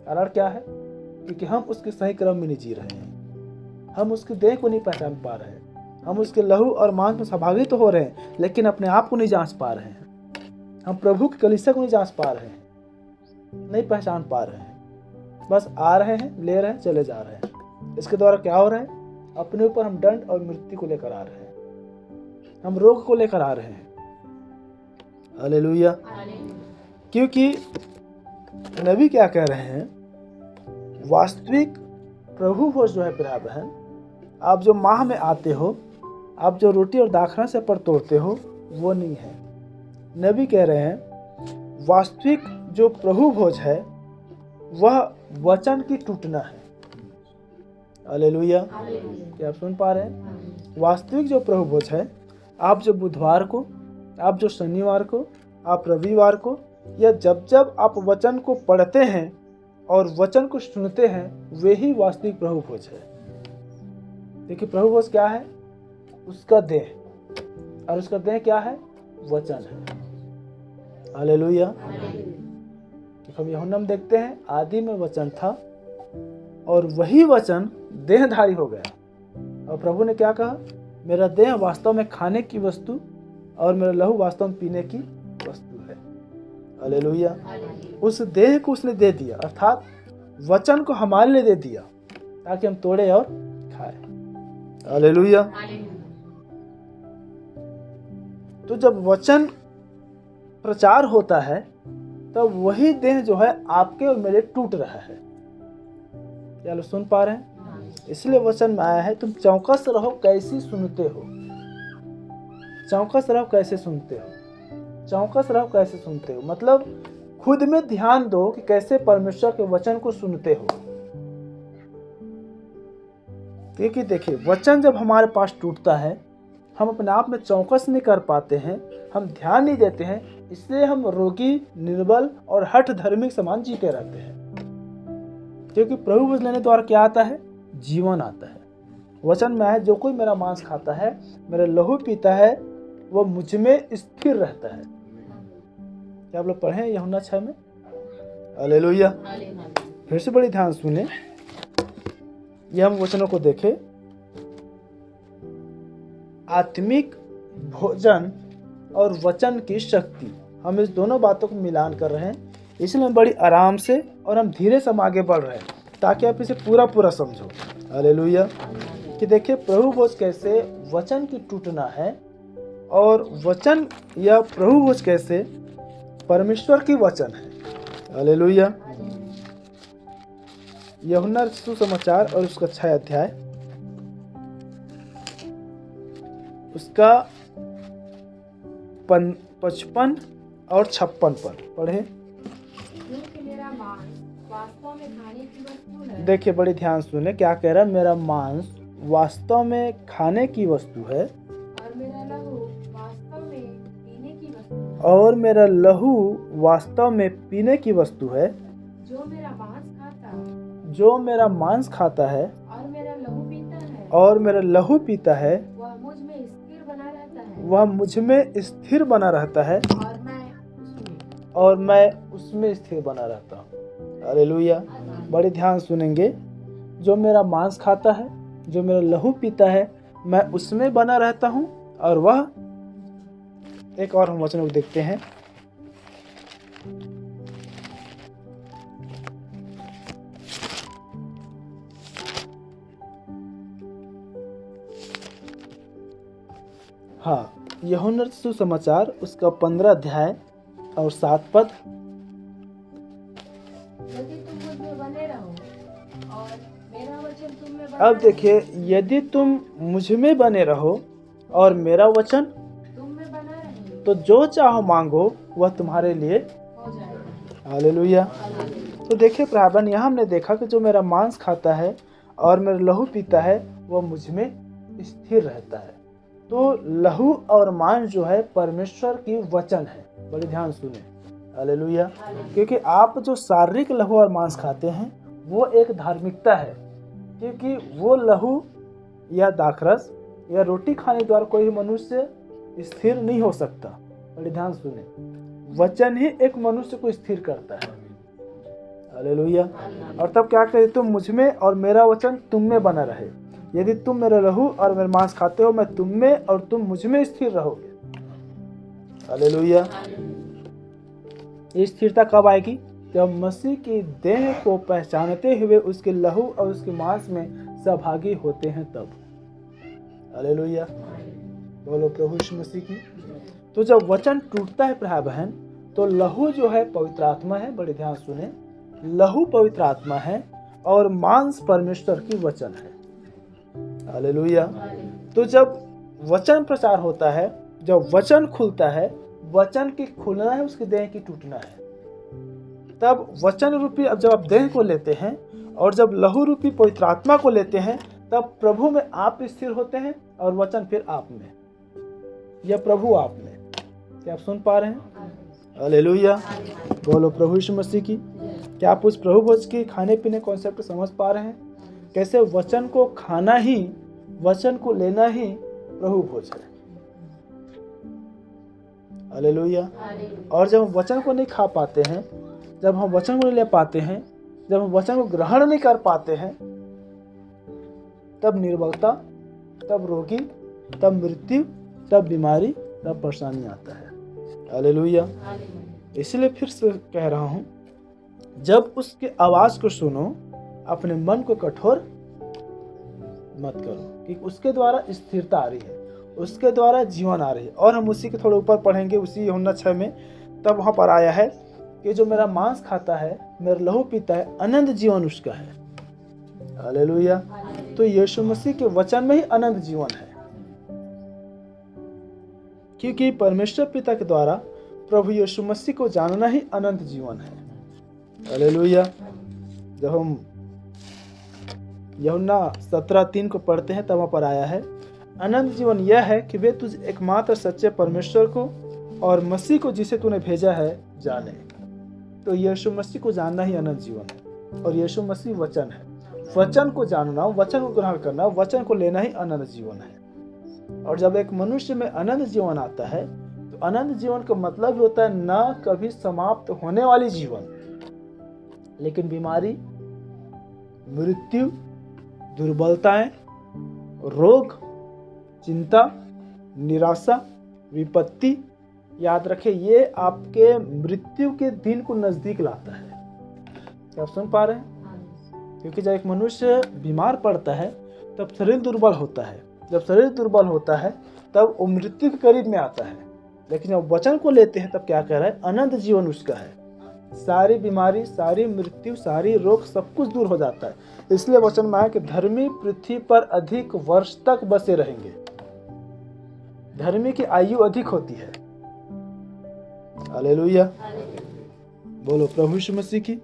कारण क्या है? क्योंकि हम उसके सही क्रम में नहीं जी रहे हैं, हम उसके देह को नहीं पहचान पा रहे हैं, हम उसके लहू और मांस में सहभागी तो हो रहे हैं, लेकिन अपने आप को नहीं जांच पा रहे हैं। हम प्रभु की कलीसिया को नहीं जांच पा रहे हैं, नहीं पहचान पा रहे हैं। बस आ रहे हैं, ले रहे हैं, चले जा रहे हैं। इसके द्वारा क्या हो रहा है? अपने ऊपर हम दंड और मृत्यु को लेकर आ रहे हैं, हम रोग को लेकर आ रहे हैं। हालेलुया। क्योंकि नबी क्या कह रहे हैं? वास्तविक प्रभु भोज जो है प्यारा बहन, आप जो माह में आते हो, आप जो रोटी और दाखना से पर तोड़ते हो, वो नहीं है। नबी कह रहे हैं वास्तविक जो प्रभु भोज है वह वचन की टूटना है। हालेलुया। क्या आप सुन पा रहे हैं? वास्तविक जो प्रभु भोज है, आप जो बुधवार को, आप जो शनिवार को, आप रविवार को, या जब जब आप वचन को पढ़ते हैं, और वचन को सुनते हैं वे ही वास्तविक प्रभु भोज है। देखिए प्रभु भोज क्या है? उसका देह, और उसका देह क्या है? वचन है। हालेलुया। हम यूहन्ना में देखते हैं आदि में वचन था और वही वचन देहधारी हो गया। और प्रभु ने क्या कहा? मेरा देह वास्तव में खाने की वस्तु और मेरा लहू वास्तव में पीने की वस्तु है। हालेलुया। उस देह को उसने दे दिया, अर्थात वचन को हमारे लिए दे दिया ताकि हम तोड़े और खाएं। हालेलुया। तो जब वचन प्रचार होता है तब वही देह जो है आपके और मेरे टूट रहा है। क्या लोग सुन पा रहे हैं? इसलिए वचन में आया है तुम चौकस रहो कैसी सुनते हो। चौकस रहो कैसे सुनते हो। चौकस रहो कैसे सुनते हो मतलब खुद में ध्यान दो कि कैसे परमेश्वर के वचन को सुनते हो। क्योंकि देखिए वचन जब हमारे पास टूटता है हम अपने आप में चौकस नहीं कर पाते हैं, हम ध्यान नहीं देते हैं, इसलिए हम रोगी, निर्बल और हठ धार्मिक समान जीते रहते हैं। क्योंकि प्रभु भोज लेने द्वारा क्या आता है? जीवन आता है। वचन में है जो कोई मेरा मांस खाता है, मेरा लहू पीता है, वह मुझ में स्थिर रहता है। क्या आप लोग पढ़े यूहन्ना 6 में? हालेलुया। फिर से बड़ी ध्यान सुने, ये हम वचनों को देखें। आत्मिक भोजन और वचन की शक्ति, हम इस दोनों बातों को मिलान कर रहे हैं, इसलिए हम बड़ी आराम से और हम धीरे से हम आगे बढ़ रहे हैं ताकि आप इसे पूरा समझो। हालेलुया। कि देखिए प्रभु भोज कैसे वचन की टूटना है और वचन या प्रभु भोज कैसे परमेश्वर की वचन है। हालेलुया। यूहन्ना सुसमाचार और उसका 6 अध्याय उसका 55 और 56 पर पढ़े। देखिए बड़ी ध्यान सुने, क्या कह रहा है? मेरा मांस वास्तव में खाने की वस्तु है और मेरा लहू वास्तव में पीने की वस्तु है। और मेरा लहू वास्तव में पीने की वस्तु है। जो मेरा मांस खाता है, जो मेरा मांस खाता है और मेरा लहू पीता है, और मेरा लहू पीता है, वह मुझ में स्थिर बना रहता है, वह मुझ में स्थिर बना रहता है और मैं उसमें स्थिर बना रहता हूँ। हालेलुया। बड़ी ध्यान सुनेंगे। जो मेरा मांस खाता है, जो मेरा लहू पीता है, मैं उसमें बना रहता हूँ और वह, एक और हम वचन को देखते हैं। हाँ, यूहन्ना सुसमाचार उसका 15 अध्याय और 7 पद। यदि तुम मुझ में बने रहो और मेरा वचन तुम में अब देखिए, यदि तुम मुझ में बने रहो और मेरा वचन तुम में बना रहे तो जो चाहो मांगो वह तुम्हारे लिए हो जाएगा। हालेलुया। तो देखिए प्रार्थना, यहाँ हमने देखा कि जो मेरा मांस खाता है और मेरा लहू पीता है वह मुझ में स्थिर रहता है। तो लहू और मांस जो है परमेश्वर की वचन है। बड़ी ध्यान सुने। हालेलुया। क्योंकि आप जो शारीरिक लहू और मांस खाते हैं वो एक धार्मिकता है, क्योंकि वो लहू या दाखरस या रोटी खाने द्वारा कोई मनुष्य स्थिर नहीं हो सकता। बड़ी ध्यान सुने, वचन ही एक मनुष्य को स्थिर करता है। हालेलुया। और तब क्या कहे? तुम मुझ में और मेरा वचन तुम में बना रहे। यदि तुम मेरा लहू और मेरा मांस खाते हो, मैं तुम में और तुम मुझ में स्थिर रहोगे। हालेलुया। ये स्थिरता कब आएगी? जब मसीह की देह को पहचानते हुए उसके लहू और उसके मांस में सहभागी होते हैं तब। हालेलुया। बोलो प्रभु यीशु मसीह की। तो जब वचन टूटता है भाई बहन, तो लहू जो है पवित्र आत्मा है। बड़ी ध्यान सुने, लहू पवित्र आत्मा है और मांस परमेश्वर की वचन है। हालेलुया। तो जब वचन प्रचार होता है, जब वचन खुलता है, वचन की खुलना है, उसके देह की टूटना है। तब वचन रूपी, अब जब आप देह को लेते हैं और जब लहू रूपी पवित्र आत्मा को लेते हैं, तब प्रभु में आप स्थिर होते हैं और वचन फिर आप में, या प्रभु आप में। क्या आप सुन पा रहे हैं? हालेलुया। बोलो प्रभु यीशु मसीह की। क्या आप उस प्रभु भोज के खाने पीने कॉन्सेप्ट समझ पा रहे हैं? कैसे वचन को खाना ही, वचन को लेना ही प्रभु भोज है। हालेलुया। और जब हम वचन को नहीं खा पाते हैं, जब हम वचन को नहीं ले पाते हैं, जब हम वचन को ग्रहण नहीं कर पाते हैं, तब निर्बलता, तब रोगी, तब मृत्यु, तब बीमारी, तब परेशानी आता है। हालेलुया। इसलिए फिर से कह रहा हूं, जब उसके आवाज को सुनो, अपने मन को कठोर मत करो, कि उसके द्वारा स्थिरता आ रही है, उसके द्वारा जीवन आ रही है। और हम उसी के थोड़े ऊपर पढ़ेंगे, उसी यूहन्ना 6 में, तब वहां पर आया है कि जो मेरा मांस खाता है, मेरा लहू पीता है, अनंत जीवन उसका है। हालेलुया। तो यीशु मसीह के वचन में ही अनंत जीवन है, क्योंकि परमेश्वर पिता के द्वारा प्रभु यीशु मसीह को जानना ही अनंत जीवन है। हालेलुया। जब हम यूहन्ना 17:3 को पढ़ते हैं, तब वहाँ पर आया है, अनंत जीवन यह है कि वे तुझ एकमात्र सच्चे परमेश्वर को और मसीह को जिसे तूने भेजा है जाने। तो यीशु मसीह को जानना ही अनंत जीवन है, और यीशु मसीह वचन है। वचन को जानना, वचन को ग्रहण करना, वचन को लेना ही अनंत जीवन है। और जब एक मनुष्य में अनंत जीवन आता है, तो अनंत जीवन का मतलब होता है ना कभी समाप्त होने वाली जीवन, लेकिन बीमारी, मृत्यु, दुर्बलताएं, रोग, चिंता, निराशा, विपत्ति, याद रखें, ये आपके मृत्यु के दिन को नजदीक लाता है। क्या आप सुन पा रहे हैं? क्योंकि जब एक मनुष्य बीमार पड़ता है, तब शरीर दुर्बल होता है। जब शरीर दुर्बल होता है, तब वो मृत्यु के करीब में आता है। लेकिन जब वचन को लेते हैं, तब क्या कह रहा है? अनंत जीवन उसका है। सारी बीमारी, सारी मृत्यु, सारी रोग, सब कुछ दूर हो जाता है। इसलिए वचन में है कि धर्मी पृथ्वी पर अधिक वर्ष तक बसे रहेंगे। धर्मी की आयु अधिक होती है। हालेलुया। बोलो प्रभु यीशु मसीह की।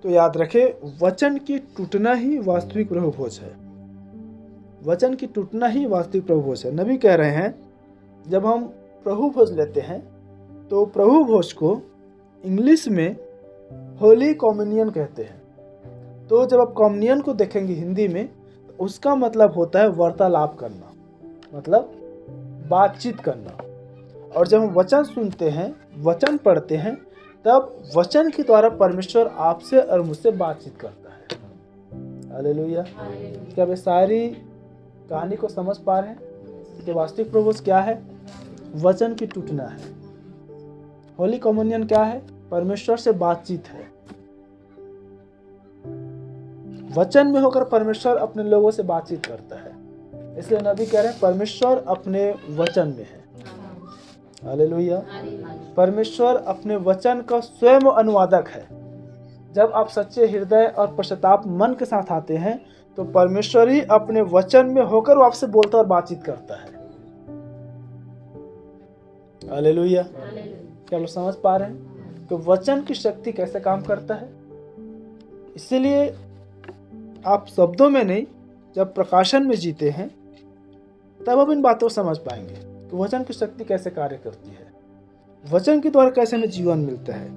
तो याद रखें, वचन की टूटना ही वास्तविक प्रभु भोज है। वचन की टूटना ही वास्तविक प्रभु भोज है। नबी कह रहे हैं, जब हम प्रभु भोज लेते हैं, तो प्रभु भोज को इंग्लिश में होली कम्युनियन कहते हैं। तो जब आप कम्युनियन को देखेंगे हिंदी में, तो उसका मतलब होता है वार्तालाप करना, मतलब बातचीत करना। और जब हम वचन सुनते हैं, वचन पढ़ते हैं, तब वचन के द्वारा परमेश्वर आपसे और मुझसे बातचीत करता है। हालेलुया। क्या वे सारी कहानी को समझ पा रहे हैं कि वास्तविक प्रभु भोज क्या है? वचन की टूटना है। होली कम्युनियन क्या है? परमेश्वर से बातचीत है। वचन में होकर परमेश्वर अपने लोगों से बातचीत करता है। इसलिए नबी कह रहे हैं, परमेश्वर अपने वचन में है। हालेलुया। परमेश्वर अपने वचन का स्वयं अनुवादक है। जब आप सच्चे हृदय और पश्चाताप मन के साथ आते हैं, तो परमेश्वर ही अपने वचन में होकर वो आपसे बोलता और बातचीत करता है। हालेलुया। क्या लोग समझ पा रहे हैं कि वचन की शक्ति कैसे काम करता है? इसीलिए आप शब्दों में नहीं, जब प्रकाशन में जीते हैं, तब आप इन बातों को समझ पाएंगे कि वचन की शक्ति कैसे कार्य करती है, वचन के द्वारा कैसे हमें जीवन मिलता है।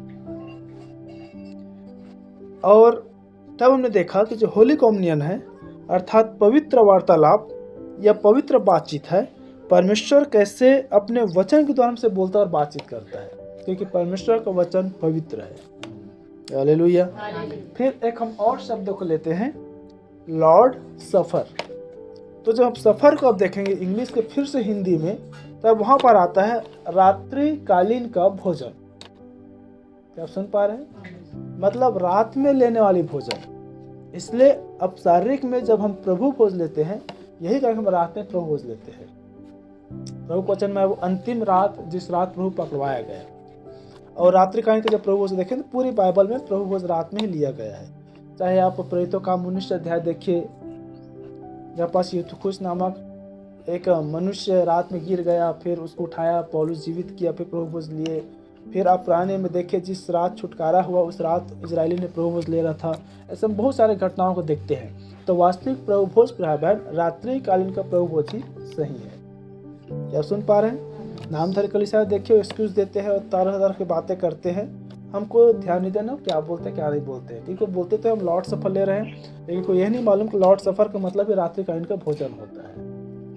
और तब हमने देखा कि जो होली कम्युनियन है, अर्थात पवित्र वार्तालाप या पवित्र बातचीत है, परमेश्वर कैसे अपने वचन के द्वारा हमसे बोलता और बातचीत करता है, क्योंकि परमेश्वर का वचन पवित्र है। हालेलुया। फिर एक हम और शब्दों को लेते हैं, लॉर्ड सफर। तो जब हम सफर को अब देखेंगे इंग्लिश के फिर से हिंदी में, तब वहां पर आता है रात्रिकालीन का भोजन। क्या आप सुन पा रहे हैं? मतलब रात में लेने वाली भोजन। इसलिए अब शारीरिक में जब हम प्रभु भोज लेते हैं, यही कारण हम रात में प्रभु भोज लेते हैं। प्रभु वचन में वो अंतिम रात, जिस रात प्रभु पकड़वाया गया। और रात्रिकालीन के जब प्रभु भोज देखें, तो पूरी बाइबल में प्रभु भोज रात में ही लिया गया है। चाहे आप प्रेरितों का 19 अध्याय देखिए, जहाँ पास यूतुखुस नामक एक मनुष्य रात में गिर गया, फिर उसको उठाया, पौलुस जीवित किया, फिर प्रभु भोज लिए। फिर आप पुराने में देखिए, जिस रात छुटकारा हुआ, उस रात इजरायली ने प्रभु भोज ले रहा था। ऐसे हम बहुत सारे घटनाओं को देखते हैं। तो वास्तविक प्रभु भोज रात्रिकालीन का प्रभु भोज ही सही है। क्या सुन पा रहे हैं? नामधारी कलीसिया देखिए, एक्सक्यूज देते हैं और तरह तरह की बातें करते हैं, हमको ध्यान नहीं देना क्या बोलते हैं क्या नहीं बोलते हैं, क्योंकि बोलते तो हम लॉर्ड सफ़र ले रहे हैं, लेकिन कोई यह नहीं मालूम कि लॉर्ड सफ़र का मतलब ही रात्रिकालीन का भोजन होता है।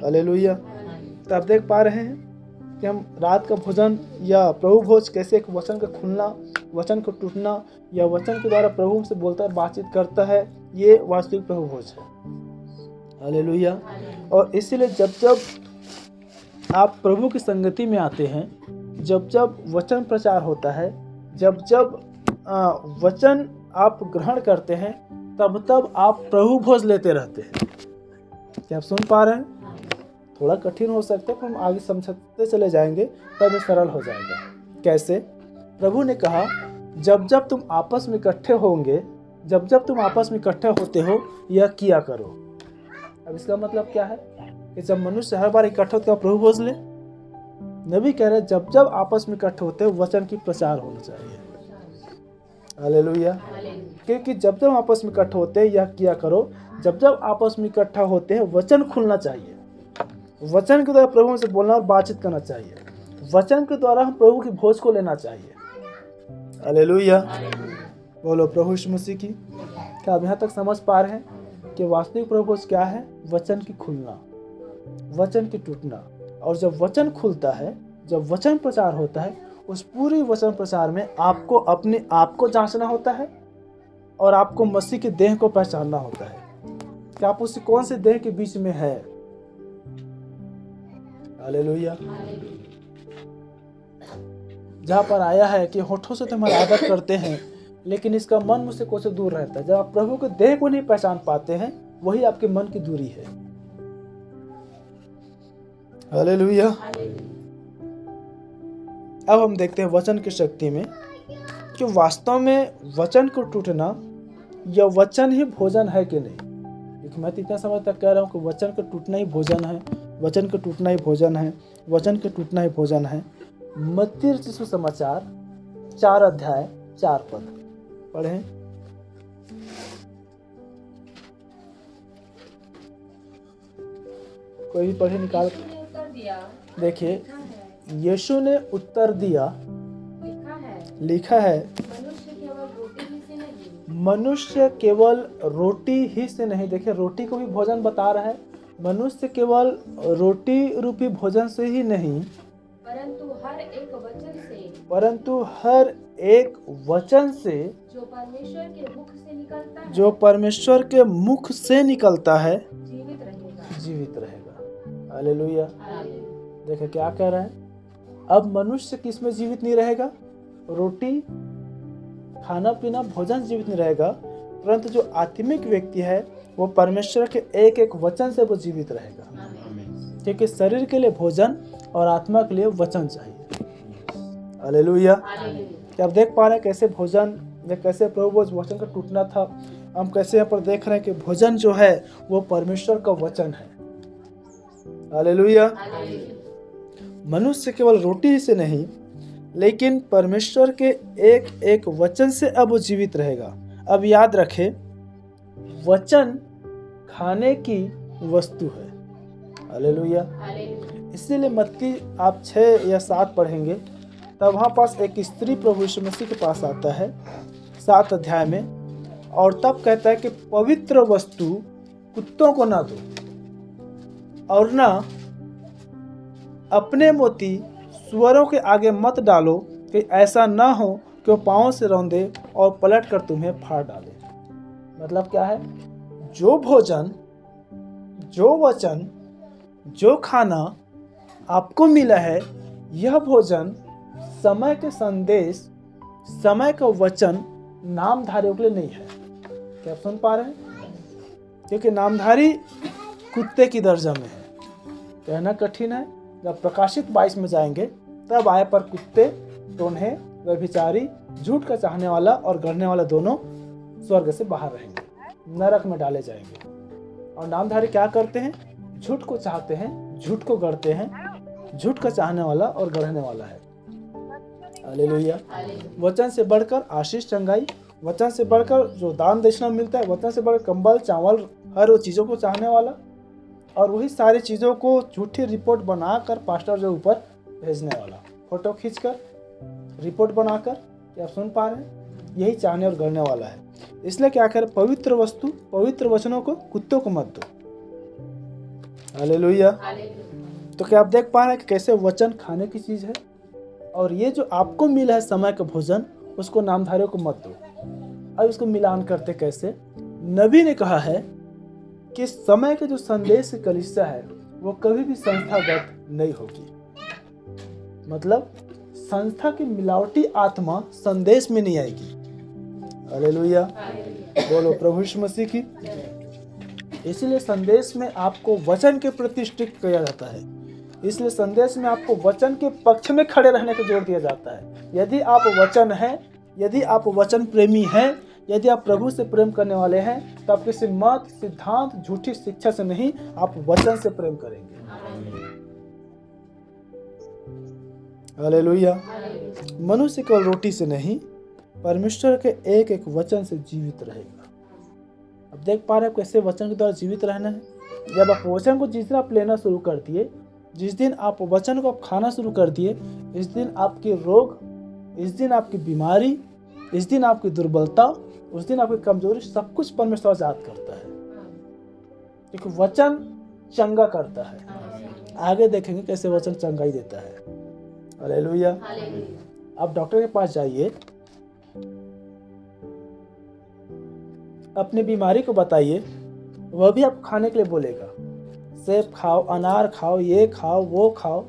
हालेलुया। तो आप देख पा रहे हैं कि हम रात का भोजन या प्रभु भोज कैसे एक वचन का खुलना, वचन को टूटना या वचन के द्वारा प्रभु से बोलता और बातचीत करता है, ये वास्तविक प्रभु भोज है। हालेलुया। और इसीलिए जब जब आप प्रभु की संगति में आते हैं, जब जब वचन प्रचार होता है, जब जब वचन आप ग्रहण करते हैं, तब तब आप प्रभु भोज लेते रहते हैं। क्या आप सुन पा रहे हैं? थोड़ा कठिन हो सकता है, पर हम आगे समझते चले जाएंगे, तब ये सरल हो जाएगा। कैसे? प्रभु ने कहा जब जब तुम आपस में इकट्ठे होंगे, जब जब तुम आपस में इकट्ठे होते हो, यह किया करो। अब इसका मतलब क्या है कि जब मनुष्य हर बार इकट्ठा होते प्रभु भोज ले। नबी कह रहे जब जब आपस में इकट्ठे होते हो वचन की प्रचार होना चाहिए। हालेलुया। क्योंकि जब जब आपस में इकट्ठे होते हैं यह किया करो, जब जब आपस में इकट्ठा होते हैं वचन खुलना चाहिए। वचन के द्वारा प्रभु से बोलना और बातचीत करना चाहिए। वचन के द्वारा हम प्रभु की भोज को लेना चाहिए। हालेलुया। बोलो प्रभु यीशु मसीह की। क्या आप यहाँ तक समझ पा रहे हैं कि वास्तविक प्रभु भोज क्या है? वचन की खुलना, वचन की टूटना। और जब वचन खुलता है, जब वचन प्रचार होता है, उस पूरी वचन प्रचार में आपको अपने आप को जांचना होता है और आपको मसीह के देह को पहचानना होता है कि आप उस कौन से देह के बीच में है। हालेलुया। जहाँ पर आया है कि होठों से तुम्हारा आदर करते हैं, लेकिन इसका मन मुझसे कोसे दूर रहता है। जब आप प्रभु के देह को नहीं पहचान पाते हैं, वही आपके मन की दूरी है। हालेलुया। अब हम देखते हैं वचन की शक्ति में कि वास्तव में वचन को टूटना या वचन ही भोजन है कि नहीं। क्योंकि मैं इतना समय तक कह रहा हूँ कि वचन का टूटना ही भोजन है, वचन का टूटना ही भोजन है, वचन का टूटना ही भोजन है। मत्ती रचित सुसमाचार 4 अध्याय 4 पद पढ़ें। कोई भी पढ़े निकाल। देखिए, यीशु ने उत्तर दिया, लिखा है मनुष्य केवल रोटी ही से नहीं। देखिए, रोटी को भी भोजन बता रहा है। मनुष्य केवल रोटी रूपी भोजन से ही नहीं, परंतु हर एक वचन से जो परमेश्वर के मुख से निकलता है जीवित रहेगा। हालेलुया। देखिए क्या कह रहे हैं? अब मनुष्य किस में जीवित नहीं रहेगा? रोटी, खाना पीना, भोजन जीवित नहीं रहेगा, परंतु जो आत्मिक व्यक्ति है वो परमेश्वर के एक एक वचन से वो जीवित रहेगा। क्योंकि शरीर के लिए भोजन और आत्मा के लिए वचन चाहिए। हालेलुया। क्या आप देख पा रहे हैं कैसे भोजन, कैसे प्रभु वचन का टूटना था। हम कैसे यहाँ पर देख रहे हैं कि भोजन जो है वो परमेश्वर का वचन है। हालेलुया। मनुष्य केवल रोटी से नहीं, लेकिन परमेश्वर के एक एक वचन से अब वो जीवित रहेगा। अब याद रखें, वचन खाने की वस्तु है। हालेलुया। इसीलिए मत्ती आप 6 या 7 पढ़ेंगे, तब वहाँ पास एक स्त्री प्रभु यीशु मसीह के पास आता है 7 अध्याय में, और तब कहता है कि पवित्र वस्तु कुत्तों को ना दो और ना अपने मोती सुअरों के आगे मत डालो, कि ऐसा ना हो कि वो पाँव से रौंदे और पलट कर तुम्हें फाड़ डाले। मतलब क्या है? जो भोजन, जो वचन, जो खाना आपको मिला है, यह भोजन समय के संदेश, समय का वचन नामधारियों के लिए नहीं है। क्या आप सुन पा रहे हैं? क्योंकि नामधारी कुत्ते की दर्जा में है। कहना कठिन है। जब प्रकाशित 22 में जाएंगे, तब आए पर कुत्ते, टोन्हे, व्यभिचारी, झूठ का चाहने वाला और गढ़ने वाला दोनों स्वर्ग से बाहर रहेंगे, नरक में डाले जाएंगे। और नामधारी क्या करते हैं? झूठ को चाहते हैं, झूठ को गढ़ते हैं, झूठ का चाहने वाला और गढ़ने वाला है। हालेलुया। वचन से बढ़कर आशीष चंगाई, वचन से बढ़कर जो दान दक्षिणा मिलता है, वचन से बढ़कर कंबल, चावल, हर वो चीज़ों को चाहने वाला, और वही सारी चीज़ों को झूठी रिपोर्ट बनाकर पास्टर जो ऊपर भेजने वाला, फोटो खींचकर रिपोर्ट बनाकर क्या आप सुन पा रहे हैं? यही चाहने और गढ़ने वाला है। इसलिए क्या करें, पवित्र वस्तु, पवित्र वचनों को कुत्तों को मत दो। हालेलुया। तो क्या आप देख पा रहे हैं कि कैसे वचन खाने की चीज है, और ये जो आपको मिला है समय का भोजन, उसको नामधारियों को मत दो। अब इसको मिलान करते कैसे? नबी ने कहा है कि समय के जो संदेश की कलीसिया है वो कभी भी संस्थागत नहीं होगी। मतलब संस्था की मिलावटी आत्मा संदेश में नहीं आएगी। हालेलुया, बोलो प्रभु यीशु मसीह की। इसलिए संदेश में आपको वचन के प्रति स्टिक किया जाता है। इसलिए संदेश में आपको वचन के पक्ष में खड़े रहने पर जोर दिया जाता है। यदि आप वचन हैं, यदि आप वचन प्रेमी हैं, यदि आप प्रभु से प्रेम करने वाले हैं, तो आप किसी मत, सिद्धांत, झूठी शिक्षा से नहीं, आप वचन से प्रेम करेंगे। हालेलुया। मनुष्य केवल रोटी से नहीं, परमेश्वर के एक एक वचन से जीवित रहेगा। अब देख पा रहे हैं कैसे वचन के द्वारा जीवित रहना है। जब आप वचन को जिस दिन आप लेना शुरू कर दिए, जिस दिन आप वचन को आप खाना शुरू कर दिए, इस दिन आपके रोग, इस दिन आपकी बीमारी, इस दिन आपकी दुर्बलता, उस दिन आपकी कमजोरी, सब कुछ परमेश्वर याद करता है, क्योंकि वचन चंगा करता है। आगे देखेंगे कैसे वचन चंगाई देता है। हालेलुया। आप डॉक्टर के पास जाइए, अपनी बीमारी को बताइए, वह भी आपको खाने के लिए बोलेगा। सेब खाओ, अनार खाओ, ये खाओ, वो खाओ।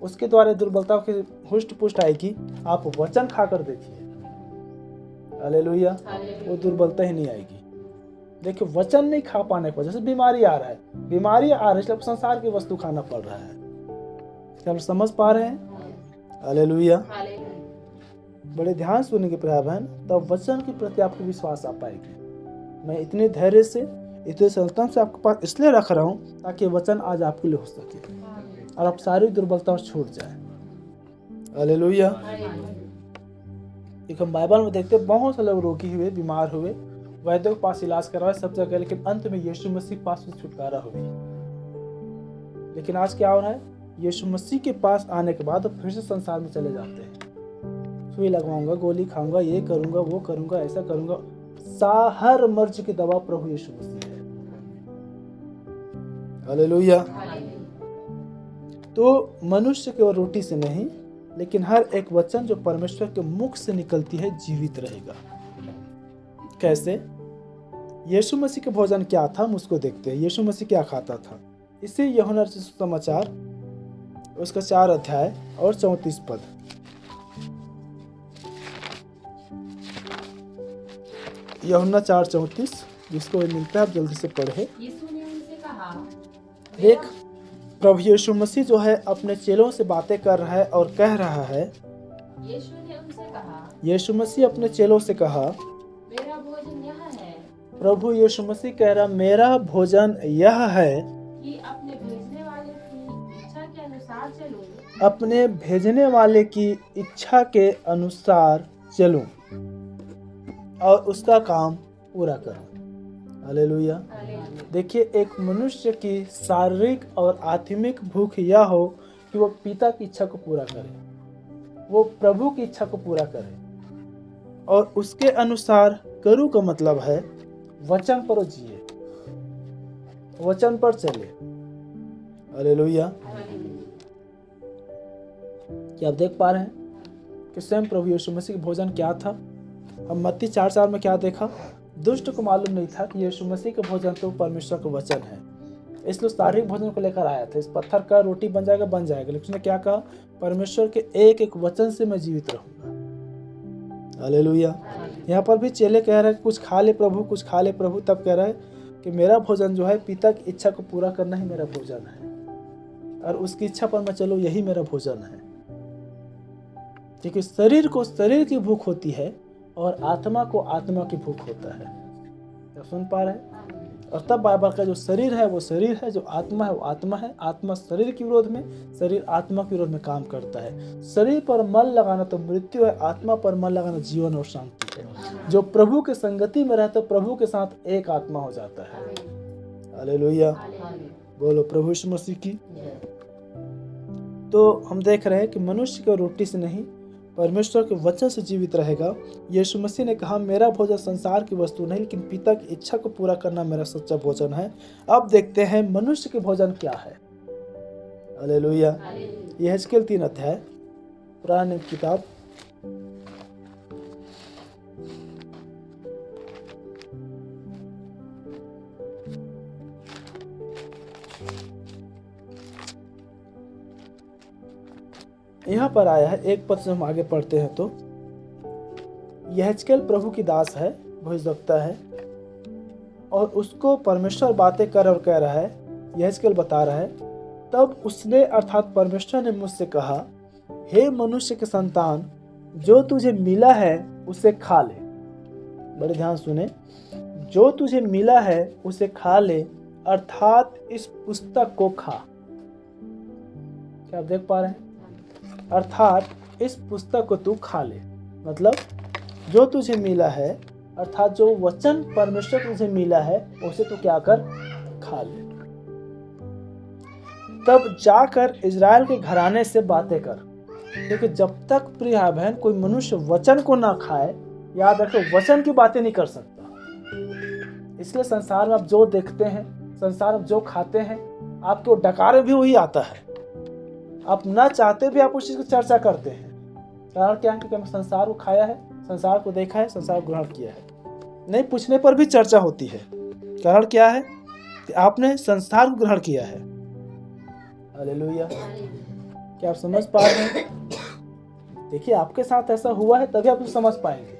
उसके द्वारा दुर्बलता की हुष्ट पुष्ट आएगी। आप वचन खाकर देखिए, हालेलुया, वो दुर्बलता ही नहीं आएगी। देखिए, वचन नहीं खा पाने की वजह से बीमारी आ रहा है, बीमारी आ रही है, इसलिए संसार की वस्तु खाना पड़ रहा है। क्या आप समझ पा रहे हैं? हालेलुया। बड़े ध्यान सुनेंगे प्रिय बहन, तब वचन के प्रति आपको विश्वास आ पाएगी। मैं इतने धैर्य से, इतने सरलता से आपके पास इसलिए रख रहा हूँ ताकि वचन आज आपके लिए हो सके और आप सारी दुर्बलता छूट जाए। हालेलुया। एक हम बाइबल में देखते हैं, बहुत से लोग रोगी हुए, बीमार हुए, वैद्यों के पास इलाज करवाए सब जगह, लेकिन अंत में यीशु मसीह के पास छुटकारा हुई। लेकिन आज क्या हो रहा है? यीशु मसीह के पास आने के बाद फिर से संसार में चले जाते हैं। सुई लगवाऊंगा, गोली खाऊंगा, ये करूंगा, वो करूंगा, ऐसा करूंगा। हर मर्ज की दवा प्रभु यीशु मसीह है। हालेलुया। तो मनुष्य केवल रोटी से नहीं, लेकिन हर एक वचन जो परमेश्वर के मुख से निकलती है जीवित रहेगा। कैसे? यीशु मसीह का भोजन क्या था, हम उसको देखते हैं। यीशु मसीह क्या खाता था? इसे यूहन्ना रचित सुसमाचार उसका 4 अध्याय और 34 पद। यूहन्ना 4:34, जिसको मिलता है आप जल्दी से पढ़े। यीशु ने उनसे कहा, देख, प्रभु यीशु मसीह जो है अपने चेलों से बातें कर रहा है और कह रहा है, यीशु ने उनसे कहा, यीशु मसीह अपने चेलों से कहा, मेरा भोजन यह है। प्रभु यीशु मसीह कह रहा, मेरा भोजन यह है कि अपने भेजने वाले की इच्छा के अनुसार चलूं। अपने भेजने वाले की इच्छा के अनुसार चलूं और उसका काम पूरा करूं। हालेलुया। देखिए, एक मनुष्य की शारीरिक और आत्मिक भूख यह हो कि वो पिता की इच्छा को पूरा करे, वो प्रभु की इच्छा को पूरा करे और उसके अनुसार करूं का मतलब है वचन पर जिए, वचन पर चले। हालेलुया। क्या आप देख पा रहे हैं कि स्वयं प्रभु यीशु मसीह का भोजन क्या था? हम मत्ती 4:4 में क्या देखा? दुष्ट को मालूम नहीं था कि यीशु मसीह का भोजन तो परमेश्वर का वचन है, इसलिए शारीरिक भोजन को लेकर आया था। इस पत्थर का रोटी बन जाएगा, बन जाएगा, लेकिन उसने क्या कहा? परमेश्वर के एक एक वचन से मैं जीवित रहूंगा। हालेलुया। यहाँ पर भी चेले कह रहे हैं कुछ खा ले प्रभु, कुछ खा ले प्रभु। तब कह रहा है कि मेरा भोजन जो है पिता की इच्छा को पूरा करना ही मेरा भोजन है और उसकी इच्छा पर मैं चलूं, यही मेरा भोजन है। क्योंकि शरीर को शरीर की भूख होती है और आत्मा को आत्मा की भूख होता है। क्या सुन पा रहे हैं? और तब बाइबल का जो शरीर है वो शरीर है, जो आत्मा है वो आत्मा है। आत्मा शरीर के विरोध में, शरीर आत्मा के विरोध में काम करता है। शरीर पर मन लगाना तो मृत्यु है, आत्मा पर मन लगाना जीवन और शांति है। जो प्रभु के संगति में रहता है, प्रभु के साथ एक आत्मा हो जाता है। हालेलुया। बोलो प्रभु यीशु मसीह की। तो हम देख रहे हैं कि मनुष्य को रोटी से नहीं, परमेश्वर के वचन से जीवित रहेगा। यीशु मसीह ने कहा, मेरा भोजन संसार की वस्तु नहीं, लेकिन पिता की इच्छा को पूरा करना मेरा सच्चा भोजन है। अब देखते हैं मनुष्य के भोजन क्या है। हालेलुया। यह यहेजकेल 3 अध्याय, पुराने नियम की किताब, यहाँ पर आया है। एक पद से हम आगे पढ़ते हैं तो यहेजकेल प्रभु की दास है, भविष्यवक्ता है, और उसको परमेश्वर बातें कर और कह रहा है। यहेजकेल बता रहा है, तब उसने अर्थात परमेश्वर ने मुझसे कहा, हे मनुष्य के संतान, जो तुझे मिला है उसे खा ले। बड़े ध्यान सुने, जो तुझे मिला है उसे खा ले, अर्थात इस पुस्तक को खा। क्या आप देख पा रहे हैं? अर्थात इस पुस्तक को तू खा ले, मतलब जो तुझे मिला है, अर्थात जो वचन परमेश्वर को तुझे मिला है उसे तू क्या कर, खा ले। तब जाकर इजराइल के घराने से बातें कर, क्योंकि जब तक प्रिय बहन कोई मनुष्य वचन को ना खाए, याद रखो वचन की बातें नहीं कर सकता। इसलिए संसार में आप जो देखते हैं, संसार में जो खाते हैं, आपको डकार भी वही आता है। आप ना चाहते भी आप उस चीज की चर्चा करते हैं। कारण क्या है? क्योंकि हमने संसार को खाया है, संसार को देखा है, संसार को ग्रहण किया है। नहीं पूछने पर भी चर्चा होती है। कारण क्या है? कि आपने संसार को ग्रहण किया है। हालेलुया। क्या आप समझ पा रहे हैं? देखिए, आपके साथ ऐसा हुआ है तभी आप उसे समझ पाएंगे।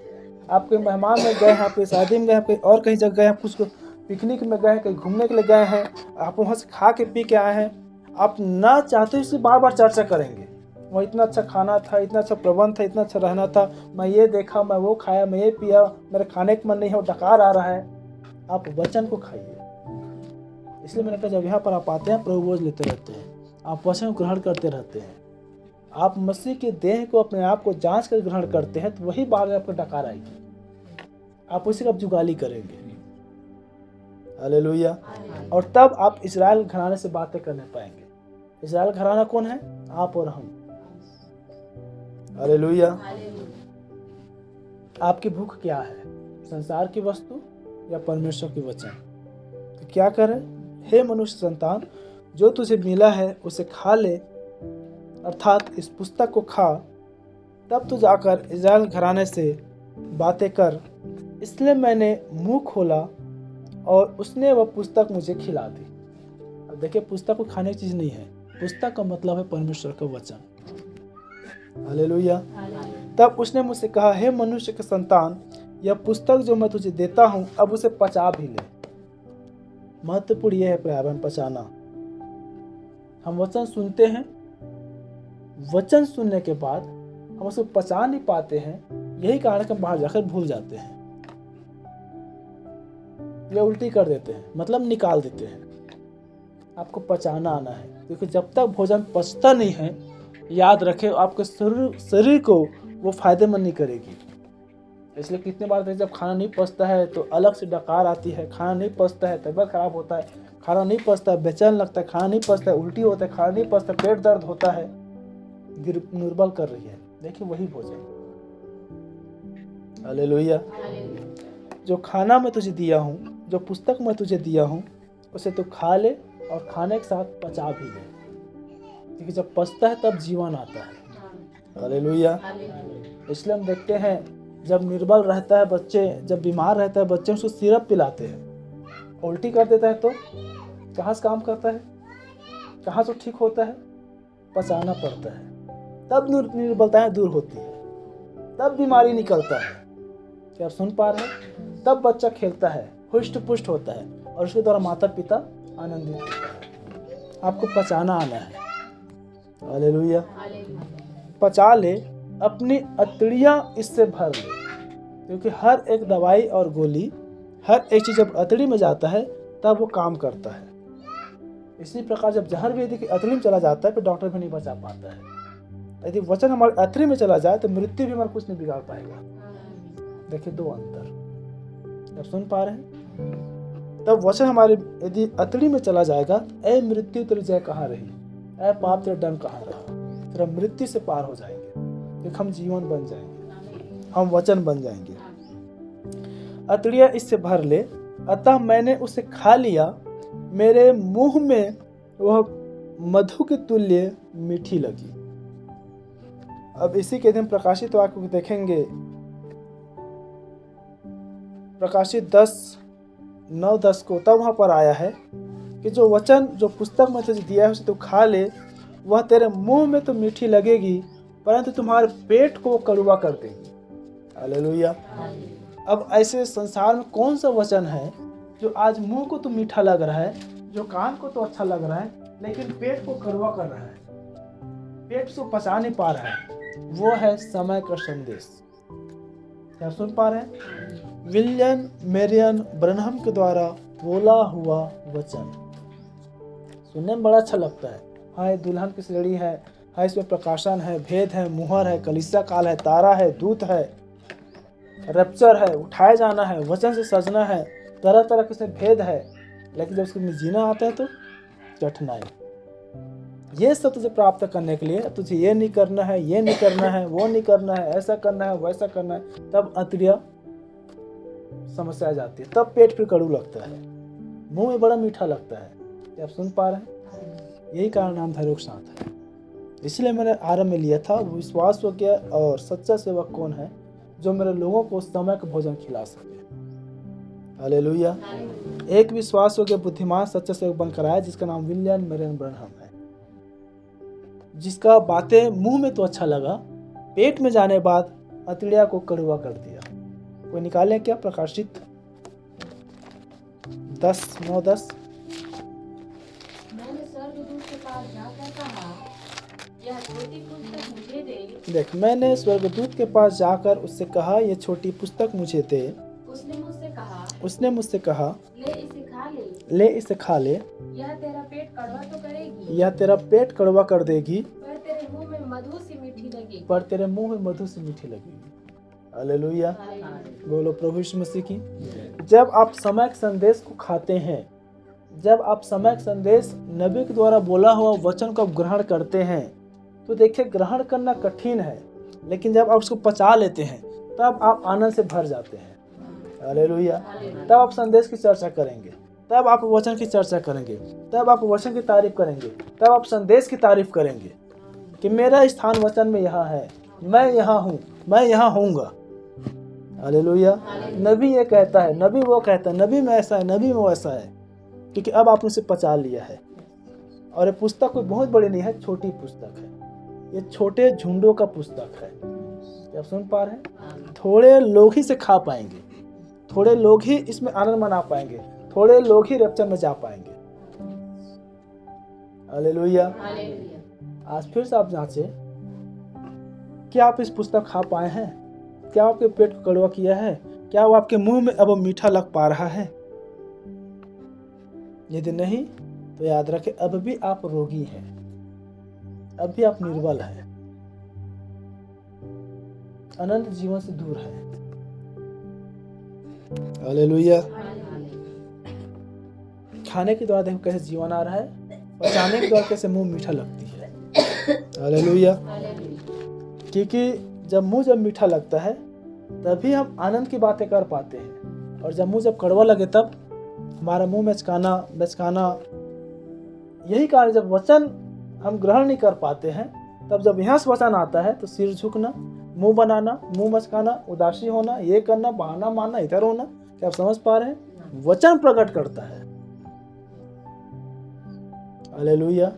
आप कोई मेहमान में गए हैं, आपकी शादी में गए हैं, और कहीं जगह गए हैं, कुछ पिकनिक में गए हैं, कहीं घूमने के लिए गए हैं, आप वहाँ से खा के पी के आए हैं, आप ना चाहते इससे बार बार चर्चा करेंगे। वो इतना अच्छा खाना था, इतना अच्छा प्रबंध था, इतना अच्छा रहना था, मैं ये देखा, मैं वो खाया, मैं ये पिया, मेरे खाने का मन नहीं है, वो डकार आ रहा है। आप वचन को खाइए। इसलिए मैंने कहा, जब यहाँ पर आप आते हैं, प्रभु बोझ लेते रहते हैं, आप वचन को ग्रहण करते रहते हैं, आप मसीह के देह को, अपने आप को जांच कर ग्रहण करते हैं, तो वही बात आपको डकार आएगी, आप उसी का जुगाली करेंगे। हालेलुया। और तब आप इजराइल घराने से बातें करने पाएंगे। इजराइल घराना कौन है? आप और हम। हालेलुया। आपकी भूख क्या है? संसार की वस्तु या परमेश्वर की वचन? तो क्या करें? हे मनुष्य संतान, जो तुझे मिला है उसे खा ले, अर्थात इस पुस्तक को खा। तब तू जाकर इजराइल घराने से बातें कर। इसलिए मैंने मुंह खोला और उसने वह पुस्तक मुझे खिला दी। अब देखिए, पुस्तक को खाने की चीज नहीं है, पुस्तक का मतलब है परमेश्वर का वचन। हालेलुया। तब उसने मुझसे कहा, हे मनुष्य के संतान, यह पुस्तक जो मैं तुझे देता हूं, अब उसे पचा भी ले। महत्वपूर्ण यह है प्यार, पचाना। हम वचन सुनते हैं, वचन सुनने के बाद हम उसको पचा नहीं पाते हैं। यही कारण है कि हम बाहर जाकर भूल जाते हैं या उल्टी कर देते हैं, मतलब निकाल देते हैं। आपको पचाना आना है, क्योंकि जब तक भोजन पचता नहीं है, याद रखें, आपके शरीर को वो फायदेमंद नहीं करेगी। इसलिए कितने बार जब खाना नहीं पचता है तो अलग से डकार आती है, खाना नहीं पचता है तबीयत खराब होता है, खाना नहीं पचता है बेचैन लगता है, खाना नहीं पचता है उल्टी होता है, खाना नहीं पचता है पेट दर्द होता है, निर्बल कर रही है। देखिए, वही भोजन। हालेलुया। जो खाना मैं तुझे दिया हूँ, जो पुस्तक मैं तुझे दिया हूँ, उसे तू खा ले और खाने के साथ पचा भी ले, क्योंकि जब पचता है तब जीवन आता है। हालेलुया। इसलिए हम देखते हैं, जब निर्बल रहता है बच्चे, जब बीमार रहता है बच्चे, उसको सिरप पिलाते हैं, उल्टी कर देता है तो कहाँ से काम करता है, कहाँ से ठीक होता है? पचाना पड़ता है, तब निर्बलताएं दूर होती है, तब बीमारी निकलता है। क्या आप सुन पा रहे हैं? तब बच्चा खेलता है, हुष्ट पुष्ट होता है, और उसके द्वारा माता पिता आनंदित होता है। आपको पचाना आना है। हालेलुया। पचा ले, अपनी अतड़ियाँ इससे भर ले, क्योंकि हर एक दवाई और गोली, हर एक चीज जब अतड़ी में जाता है तब वो काम करता है। इसी प्रकार जब जहर भी यदि अतड़ी में चला जाता है तो डॉक्टर भी नहीं बचा पाता है। यदि वचन हमारे अतड़ी में चला जाए तो मृत्यु भी हमारा कुछ नहीं बिगाड़ पाएगा। देखिए, दो अंतर। आप सुन पा रहे हैं? तब वचन हमारे यदि अतड़ी में चला जाएगा, ऐ मृत्यु तेरी जय कहाँ रही, ऐ पाप तेरा दंड कहाँ रहा, फिर हम मृत्यु से पार हो जाएंगे। कि हम जीवन बन जाएंगे, हम वचन बन जाएंगे। अतड़ियाँ इससे भर ले, अतः मैंने उसे खा लिया, मेरे मुंह में वह मधु के तुल्य मीठी लगी। अब इसी के दिन प्रकाशित वाक्य को देखेंगे, प्रकाशित 10:9-10 को, तब वहां पर आया है कि जो वचन, जो पुस्तक में तुझे दिया है उसे तू खा ले, वह तेरे मुंह में तो मीठी लगेगी परंतु तुम्हारे पेट को कड़वा कर देगी। हालेलुया। अब ऐसे संसार में कौन सा वचन है जो आज मुंह को तो मीठा लग रहा है, जो कान को तो अच्छा लग रहा है, लेकिन पेट को कड़वा कर रहा है, पेट से पचा नहीं पा रहा है? वो है समय का संदेश। क्या सुन पा रहे हैं? विलियम मैरियन ब्रनहम के द्वारा बोला हुआ वचन सुनने में बड़ा अच्छा लगता है। हाँ, ये दुल्हन की सीढ़ी है, हाँ इसमें प्रकाशन है, भेद है, मुहर है, कलीसिया काल है, तारा है, दूत है, रैप्चर है, उठाए जाना है, वचन से सजना है, तरह तरह के से भेद है, लेकिन जब उसमें जीना आता है तो कठिनाई। ये सब तुझे प्राप्त करने के लिए तुझे ये नहीं करना है, ये नहीं करना है, वो नहीं करना है, ऐसा करना है, वैसा करना है, तब अतड़ियाँ समस्या आ जाती है, तब पेट फिर कड़ू लगता है, मुंह में बड़ा मीठा लगता है। आप सुन पा रहे हैं? यही कारण नामधारी के साथ है। इसलिए मैंने आरंभ में लिया था, विश्वास हो गया और सच्चा सेवक कौन है जो मेरे लोगों को समय का भोजन खिला सके। हालेलुया। एक विश्वास हो गया बुद्धिमान सच्चा सेवक बनकर आया जिसका नाम विलियम मैरियन ब्रनहम है, जिसका बातें मुंह में तो अच्छा लगा, पेट में जाने बाद अतड़िया को कड़वा कर दिया। कोई निकालें क्या? प्रकाशित 10:9-10। मैंने स्वर्गदूत के पास जाकर कहा, यह छोटी पुस्तक मुझे दे। देख, मैंने स्वर्गदूत के पास जाकर उससे कहा, यह छोटी पुस्तक मुझे दे। उसने मुझसे कहा, ले इसे खा ले, यह तेरा पेट कड़वा तो करेगी, यह तेरा पेट कड़वा कर देगी, पर तेरे मुंह में मधु सी मीठी लगेगी। हालेलुया। बोलो प्रभु यीशु मसीह की। जब आप समय के संदेश को खाते हैं, जब आप समय के संदेश नबी के द्वारा बोला हुआ वचन को ग्रहण करते हैं, तो देखिए ग्रहण करना कठिन है, लेकिन जब आप उसको पचा लेते हैं तब आप आनंद से भर जाते हैं। हालेलुया। तब आप संदेश की चर्चा करेंगे, तब आप वचन की चर्चा करेंगे, तब आप वचन की तारीफ करेंगे, तब आप संदेश की तारीफ करेंगे कि मेरा स्थान वचन में यहाँ है, मैं यहाँ हूँ, मैं यहाँ होऊंगा। हालेलुया। नबी ये कहता है, नबी वो कहता है, नबी में ऐसा है, नबी में वो ऐसा है, क्योंकि अब आपने उसे पचा लिया है। और ये पुस्तक कोई बहुत बड़ी नहीं है, छोटी पुस्तक है, ये छोटे झुंडों का पुस्तक है। क्या आप सुन पा रहे हैं? थोड़े लोग ही से खा पाएंगे, थोड़े लोग ही इसमें आनंद मना पाएंगे, थोड़े लोग ही रैप्चर में जा पाएंगे। हालेलुया। आज फिर से आप जांचे, क्या आप इस पुस्तक खा पाए हैं? क्या आपके पेट को कड़वा किया है? क्या वो आपके मुंह में अब मीठा लग पा रहा है? यदि नहीं तो याद रखें, अब भी आप रोगी हैं, अब भी आप निर्बल हैं, अनंत जीवन से दूर है। हालेलुया। खाने के द्वारा देखो कैसे जीवन आ रहा है, पचाने के द्वारा कैसे मुंह मीठा लगती है। हालेलुया। क्योंकि जब मीठा लगता है तभी हम आनंद की बातें कर पाते हैं, और जब मुंह जब कड़वा लगे तब हमारा मुंह बेचकाना। यही कारण जब वचन हम ग्रहण नहीं कर पाते हैं, तब जब यहाँ से वचन आता है तो सिर झुकना, मुंह बनाना, मुंह मचकाना, उदासी होना, ये करना, बहाना मारना, इधर होना। क्या आप समझ पा रहे हैं? वचन प्रकट करता है। हालेलुया।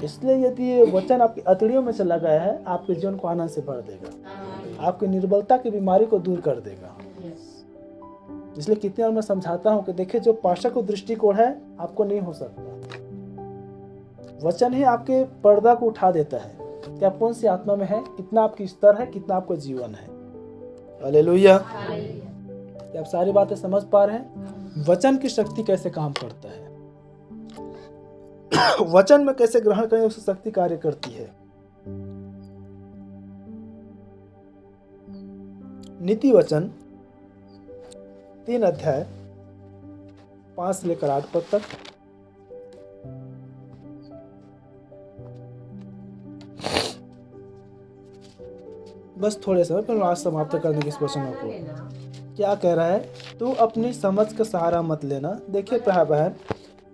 इसलिए यदि ये वचन आपकी अतड़ियों में चला गया है, आपके जीवन को आनंद से भर देगा, आपकी निर्बलता की बीमारी को दूर कर देगा। इसलिए कितनी बार मैं समझाता हूं कि देखिए, जो पाशक को दृष्टिकोण है आपको नहीं हो सकता, वचन ही आपके पर्दा को उठा देता है कि आप कौन सी आत्मा में है, कितना आपकी स्तर है, कितना आपका जीवन है। हालेलुया। आप सारी बातें समझ पा रहे हैं? वचन की शक्ति कैसे काम करता है, वचन में कैसे ग्रहण करें उसकी शक्ति कार्य करती है। नीति वचन 3 अध्याय 5 से लेकर 8 पद तक। बस थोड़े समय फिर आज समाप्त करने की इस वचनों को। क्या कह रहा है? तू अपनी समझ का सहारा मत लेना। देखिए भाई बहन,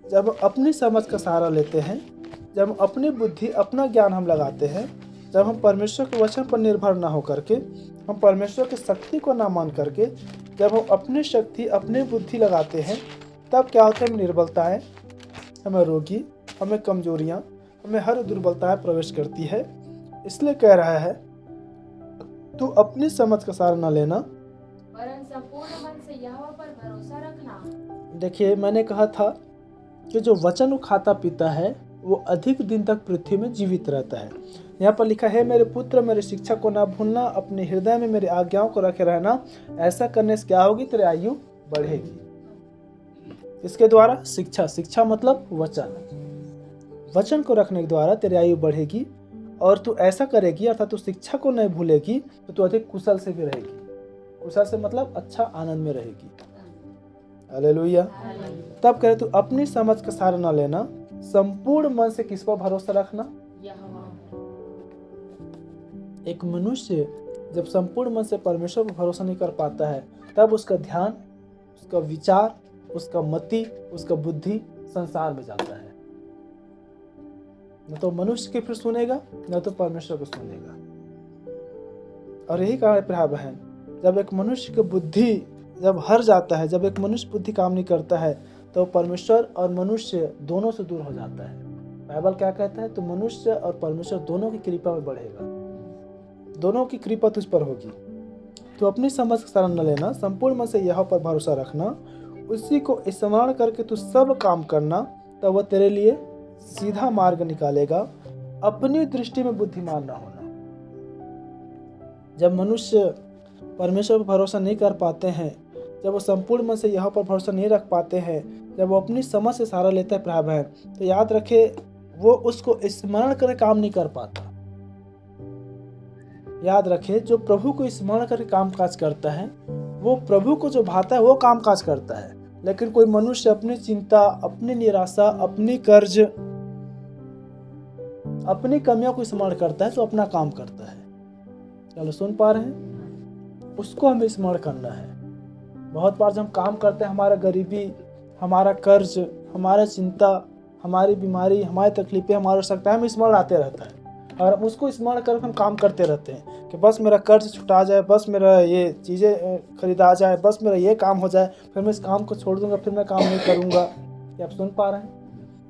जब हम अपनी समझ का सहारा लेते हैं, जब हम अपनी बुद्धि अपना ज्ञान हम लगाते हैं, जब हम परमेश्वर के वचन पर निर्भर ना हो करके, हम परमेश्वर की शक्ति को ना मान करके, जब हम अपनी शक्ति अपनी बुद्धि लगाते हैं, तब क्या होता है? हमें निर्बलताएँ, हमें रोगी, हमें कमजोरियाँ, हमें हर दुर्बलताएँ प्रवेश करती है। इसलिए कह रहा है तू अपनी समझ का सहारा न लेना, वरन संपूर्ण मन से यहोवा पर भरोसा रखना। देखिए मैंने कहा था कि जो वचन को खाता पीता है वो अधिक दिन तक पृथ्वी में जीवित रहता है। यहाँ पर लिखा है, मेरे पुत्र मेरे शिक्षा को ना भूलना, अपने हृदय में मेरी आज्ञाओं को रखे रहना। ऐसा करने से क्या होगी? तेरी आयु बढ़ेगी। इसके द्वारा शिक्षा मतलब वचन को रखने के द्वारा तेरी आयु बढ़ेगी। और तू ऐसा करेगी, अर्थात तू शिक्षा को नहीं भूलेगी, तो तू अधिक कुशल से भी रहेगी। कुशल से मतलब अच्छा आनंद में रहेगी। हालेलुया। तब कह रहे तू अपनी समझ का सहारा न लेना, संपूर्ण मन से किस पर भरोसा रखना? एक मनुष्य जब संपूर्ण मन से परमेश्वर पर भरोसा नहीं कर पाता है, तब उसका ध्यान, उसका विचार, उसका मति, उसका बुद्धि संसार में जाता है। न तो मनुष्य की फिर सुनेगा, न तो परमेश्वर को सुनेगा। और यही कारण है भाई बहन, जब एक मनुष्य की बुद्धि जब हर जाता है, जब एक मनुष्य बुद्धि काम नहीं करता है, तो परमेश्वर और मनुष्य दोनों से दूर हो जाता है। बाइबल क्या कहता है? तो मनुष्य और परमेश्वर दोनों की कृपा में बढ़ेगा, दोनों की कृपा तुझ पर होगी। तो अपनी समझ का सहारा न लेना, संपूर्ण मन से यहोवा पर भरोसा रखना, उसी को स्मरण करके तू सब काम करना, तब वह तेरे लिए सीधा मार्ग निकालेगा। अपनी दृष्टि में बुद्धिमान न होना। जब मनुष्य परमेश्वर पर भरोसा नहीं कर पाते हैं, जब वो संपूर्ण मन से यहोवा पर भरोसा नहीं रख पाते हैं, जब वो अपनी समझ से सहारा लेता है भाई बहन, तो याद रखे वो उसको स्मरण करके काम नहीं कर पाता। याद रखे जो प्रभु को स्मरण करके काम काज करता है, वो प्रभु को जो भाता है वो काम काज करता है। लेकिन कोई मनुष्य अपनी चिंता, अपनी निराशा, अपनी कर्ज, अपनी कमियों को स्मरण करता है तो अपना काम करता है। चलो सुन पा रहे हैं? उसको हमें स्मरण करना है। बहुत बार जब हम काम करते हैं, हमारा गरीबी, हमारा कर्ज, हमारा चिंता, हमारी बीमारी, हमारी तकलीफें, हमारी आवश्यकताएं में स्मरण आते रहता है, और हम उसको स्मरण करके हम काम करते रहते हैं कि बस मेरा कर्ज छुटा जाए, बस मेरा ये चीज़ें खरीदा जाए, बस मेरा ये काम हो जाए, फिर मैं इस काम को छोड़ दूंगा, फिर मैं काम नहीं करूंगा। क्या आप सुन पा रहे हैं?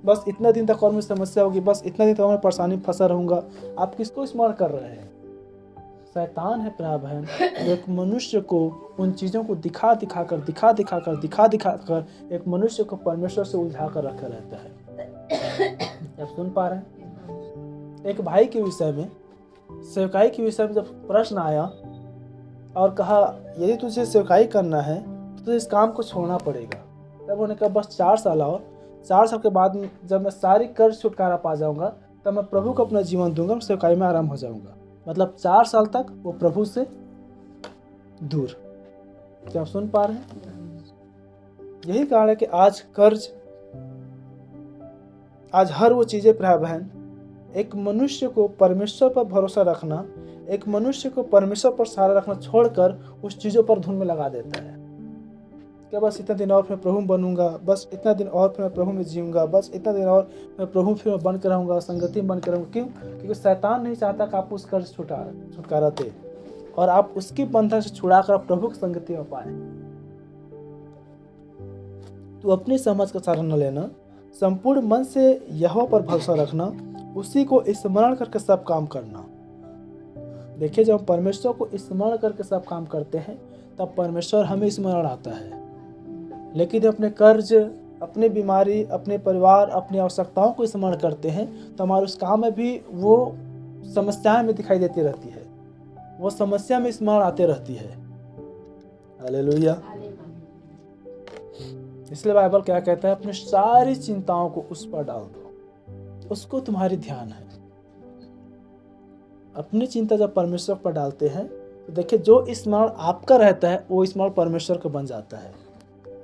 बस इतना दिन तक और मेरी समस्या होगी, बस इतना दिन तक मैं परेशानी फंसा रहूंगा। आप किसको स्मरण कर रहे हैं? शैतान है प्यार बहन, एक मनुष्य को उन चीज़ों को दिखा दिखा कर एक मनुष्य को परमेश्वर से उलझा कर रखा रहता है। आप सुन पा रहे हैं? एक भाई के विषय में, सेवकाई के विषय में जब प्रश्न आया और कहा यदि तुझे सेवकाई करना है तो तुझे इस काम को छोड़ना पड़ेगा, तब उन्होंने कहा बस 4 साल और 4 साल के बाद जब मैं सारी कर्ज छुटकारा पा जाऊंगा, तब मैं प्रभु को अपना जीवन दूंगा, सेवकाई में आराम हो जाऊंगा। मतलब 4 साल तक वो प्रभु से दूर। क्या आप सुन पा रहे हैं? यही कारण है कि आज कर्ज, आज हर वो चीजें भाई बहन, एक मनुष्य को परमेश्वर पर भरोसा रखना, एक मनुष्य को परमेश्वर पर सहारा रखना छोड़कर उस चीजों पर धुन में लगा देता है कि बस इतना दिन और मैं प्रभु बनूंगा, बस इतना दिन और फिर मैं प्रभु में जीऊंगा, बस इतना दिन और मैं प्रभु फिर मैं बन कर रहूंगा, संगति में बन कर रहूंगा। क्यों? क्योंकि शैतान नहीं चाहता कि आप उस कर्ज छुटकारा दे और आप उसके बंधन से छुड़ाकर प्रभु की संगति में पाए। तो अपनी समझ का सहारा न लेना, संपूर्ण मन से यहोवा पर भरोसा रखना, उसी को स्मरण करके सब काम करना। देखिए जब हम परमेश्वर को स्मरण करके सब काम करते हैं, तब परमेश्वर हमें स्मरण आता है। लेकिन अपने कर्ज, अपनी बीमारी, अपने परिवार, अपनी आवश्यकताओं को स्मरण करते हैं, तो हमारे उस काम में भी वो समस्याएं में दिखाई देती रहती है, वो समस्या में स्मरण आते रहती है। हालेलुया। इसलिए बाइबल क्या कहता है? अपनी सारी चिंताओं को उस पर डाल दो, उसको तुम्हारी ध्यान है। अपनी चिंता जब परमेश्वर पर डालते हैं तो देखिए जो स्मरण आपका रहता है वो स्मरण परमेश्वर का बन जाता है,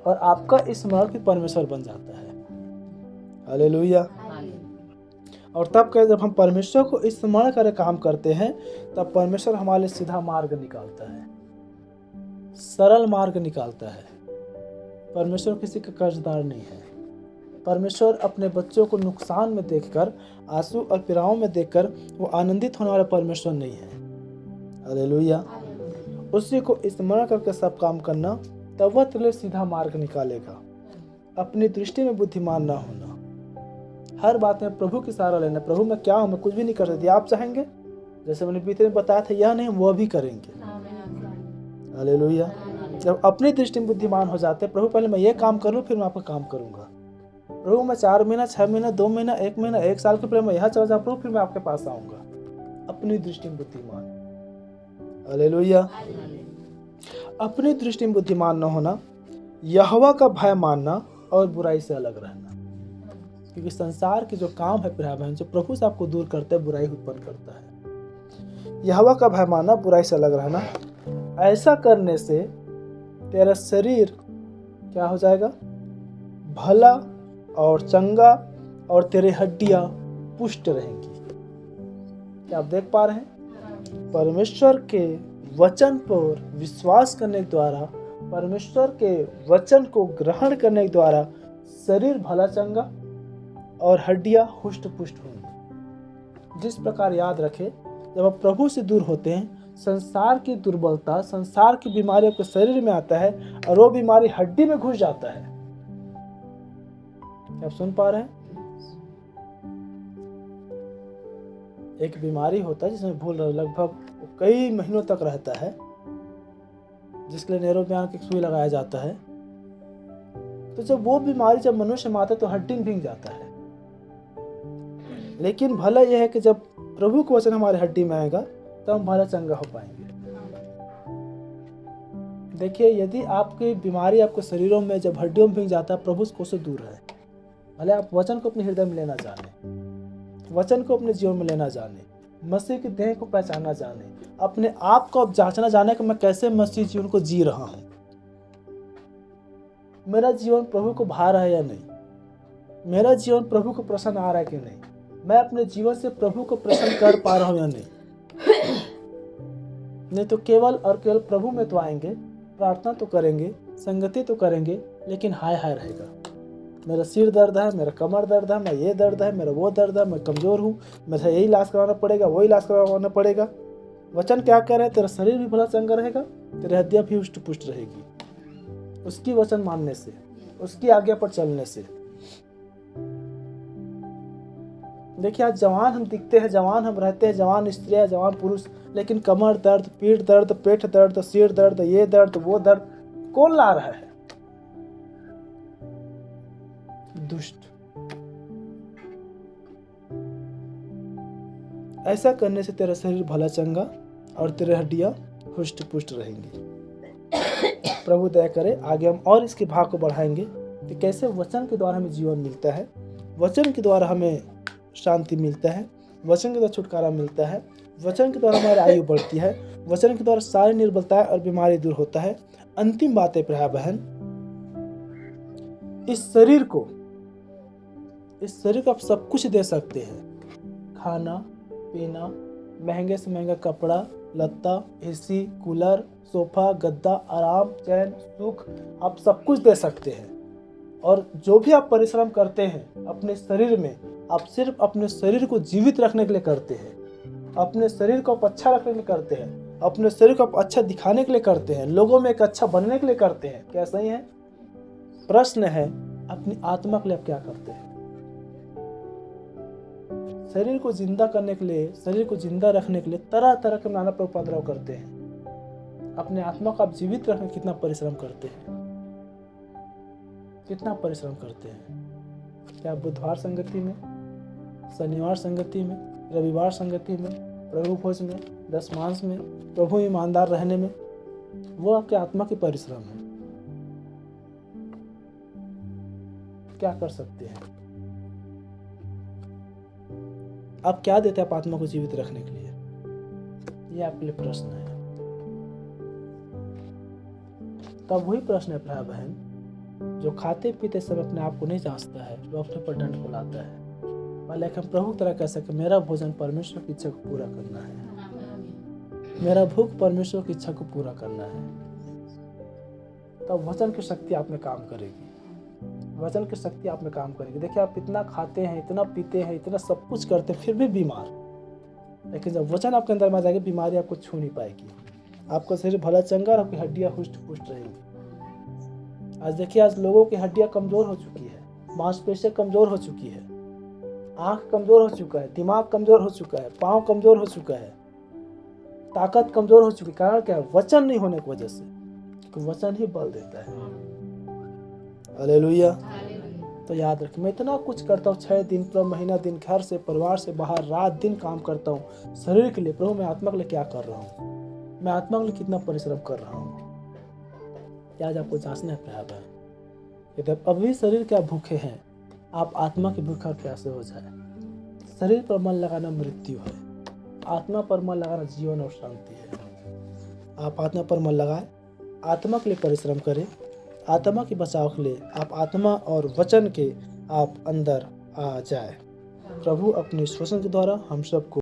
और आपका स्मरण भी परमेश्वर बन जाता है। हालेलुया। और तब क्या, जब हम परमेश्वर को स्मरण कर काम करते हैं तब परमेश्वर हमारे लिए सीधा मार्ग निकालता है, सरल मार्ग निकालता है। परमेश्वर किसी का कर्जदार नहीं है। परमेश्वर अपने बच्चों को नुकसान में देखकर, आंसू और पीड़ाओं में देखकर वो आनंदित होने वाला परमेश्वर नहीं है। हालेलुया। उसी को स्मरण करके सब काम करना, तब वह तेरे लिए सीधा मार्ग निकालेगा। अपनी दृष्टि में बुद्धिमान ना होना, हर बात में प्रभु की सहारा लेना। प्रभु मैं क्या हूँ, मैं कुछ भी नहीं कर सकती, आप चाहेंगे जैसे मैंने बीते में बताया था, यह नहीं वह भी करेंगे। हालेलुया। जब अपनी दृष्टि में बुद्धिमान हो जाते हैं, प्रभु पहले मैं ये काम करूँ फिर मैं आपका काम करूँगा। प्रभु मैं 4 महीना, 6 महीना, 2 महीना, 1 महीना, 1 साल के पहले मैं यहाँ चला जाऊँ प्रभु, फिर मैं आपके पास आऊँगा। अपनी दृष्टि में बुद्धिमान। हालेलुया। अपनी दृष्टि में बुद्धिमान न होना, यहोवा का भय मानना और बुराई से अलग रहना। क्योंकि संसार के जो काम है प्रिय बहन, जो प्रभु से आपको दूर करते हैं, बुराई उत्पन्न करता है। यहोवा का भय मानना, बुराई से अलग रहना, ऐसा करने से तेरा शरीर क्या हो जाएगा, भला और चंगा, और तेरे हड्डियां पुष्ट रहेंगी। क्या आप देख पा रहे हैं? परमेश्वर के वचन पर विश्वास करने के द्वारा, परमेश्वर के वचन को ग्रहण करने के द्वारा शरीर भला चंगा और हड्डियां हुष्ट पुष्ट होंगी। जिस प्रकार याद रखें, जब आप प्रभु से दूर होते हैं, संसार की दुर्बलता, संसार की बीमारी आपके शरीर में आता है और वो बीमारी हड्डी में घुस जाता है। क्या आप सुन पा रहे हैं? एक बीमारी होता है जिसमें भूल लगभग कई महीनों तक रहता है, जिसके लिए न्यूरोबियान की सुई लगाया जाता है। तो जब वो बीमारी जब मनुष्य में आता है तो हड्डी में भीग जाता है। लेकिन भला यह है कि जब प्रभु का वचन हमारे हड्डी में आएगा तो हम भला चंगा हो पाएंगे। देखिए, यदि आपकी बीमारी आपके शरीरों में जब हड्डियों में भीग जाता है, प्रभु को से दूर है। भले आप वचन को अपने हृदय में लेना जाने, वचन को अपने जीवन में लेना जाने, मसीह की देह को पहचानना जाने, अपने आप को अब जांचना जाने कि मैं कैसे मसीह जीवन को जी रहा हूं। मेरा जीवन प्रभु को भा रहा है या नहीं, मेरा जीवन प्रभु को प्रसन्न आ रहा है कि नहीं, मैं अपने जीवन से प्रभु को प्रसन्न कर पा रहा हूं या नहीं। नहीं तो केवल और केवल प्रभु में तो आएंगे, प्रार्थना तो करेंगे, संगति तो करेंगे, लेकिन हाय हाय रहेगा। मेरा सिर दर्द है, मेरा कमर दर्द है, मैं ये दर्द है, मेरा वो दर्द है, मैं कमजोर हूँ, मुझे यही इलाज करवाना पड़ेगा, वो इलाज करवाना पड़ेगा। वचन क्या कह रहे हैं? तेरा शरीर भी भला चंगा रहेगा, तेरी हड्डियां भी हुष्ट पुष्ट रहेगी, उसकी वचन मानने से, उसकी आज्ञा पर चलने से। देखिए, आज जवान हम दिखते हैं, जवान हम रहते हैं, जवान स्त्रियां, जवान पुरुष, लेकिन कमर दर्द, पीठ दर्द, पेट दर्द, सिर दर्द, ये दर्द, वो दर्द कौन ला रहा है? दुष्ट। ऐसा करने से तेरा शरीर भला चंगा और तेरे हड्डियां हुष्ट पुष्ट रहेंगी। प्रभु दया करे, आगे हम और इसके भाग को बढ़ाएंगे कि कैसे वचन के द्वारा हमें जीवन मिलता है, वचन के द्वारा हमें शांति मिलता है, वचन के द्वारा छुटकारा मिलता है, वचन के द्वारा हमारी आयु बढ़ती है, वचन के द्वारा सारी निर्बलताएं और बीमारी दूर होता है। अंतिम बात है प्रिय बहन, इस शरीर को आप सब कुछ दे सकते हैं। खाना पीना, महंगे से महंगा कपड़ा लत्ता, एसी, कूलर, सोफा, गद्दा, आराम, चैन, सुख, आप सब कुछ दे सकते हैं। और जो भी आप परिश्रम करते हैं अपने शरीर में, आप सिर्फ अपने शरीर को जीवित रखने के लिए करते हैं, अपने शरीर को आप अच्छा रखने के लिए करते हैं, अपने शरीर को आप अच्छा दिखाने के लिए करते हैं, लोगों में एक अच्छा बनने के लिए करते हैं। क्या सही है? प्रश्न है, अपनी आत्मा के लिए आप क्या करते हैं? शरीर को जिंदा करने के लिए, शरीर को जिंदा रखने के लिए तरह तरह के नाना उपद्रव करते हैं। अपने आत्मा को आप जीवित रखने कितना परिश्रम करते हैं, कितना परिश्रम करते हैं? क्या बुधवार संगति में, शनिवार संगति में, रविवार संगति में, प्रभु भोज में, दशमांश में, प्रभु ईमानदार रहने में, वो आपके आत्मा की परिश्रम है। क्या कर सकते हैं? आप क्या देते हैं आप आत्मा को जीवित रखने के लिए? ये आपके लिए प्रश्न है। तब वही प्रश्न है भाई बहन, जो खाते पीते सब अपने आप को नहीं जांचता है, वो अपने पर दंड को लाता है। लेकिन प्रभु की तरह कह सके मेरा भोजन परमेश्वर की इच्छा को पूरा करना है, मेरा भूख परमेश्वर की इच्छा को पूरा करना है। तब वचन की शक्ति आप में काम करेगी, वचन की शक्ति आप में काम करेगी। देखिए आप इतना खाते हैं, इतना पीते हैं, इतना सब कुछ करते हैं, फिर भी बीमार, लेकिन जब वचन आपके अंदर में आ जाएगी बीमारी आपको छू नहीं पाएगी। आपका शरीर भला चंगा और आपकी हड्डियां हुष्ट पुष्ट रहेंगी। आज देखिए आज लोगों की हड्डियां कमजोर हो चुकी है, मांसपेशियां कमजोर हो चुकी है, आंख कमजोर हो चुका है, दिमाग कमजोर हो चुका है, पाँव कमजोर हो चुका है, ताकत कमजोर हो चुकी है। कारण क्या है? वचन नहीं होने की वजह से, क्योंकि वचन ही बल देता है। हालेलुया। तो याद रखिए मैं इतना कुछ करता हूँ, 6 दिन पूरा महीना दिन घर से परिवार से बाहर रात दिन काम करता हूँ शरीर के लिए। प्रभु मैं आत्मा के लिए क्या कर रहा हूँ, मैं आत्मा के लिए कितना परिश्रम कर रहा हूँ। क्या आज आपको जांचना है प्यार है? यदि आप अभी शरीर के आप भूखे हैं, आप आत्मा के भूखे और प्यासे हो जाए। शरीर पर मन लगाना मृत्यु है, आत्मा पर मन लगाना जीवन और शांति है। आप आत्मा पर मन लगाए, आत्मा के लिए परिश्रम करें, आत्मा के बचाव के लिए आप आत्मा और वचन के आप अंदर आ जाए। प्रभु अपने श्वसन के द्वारा हम सबको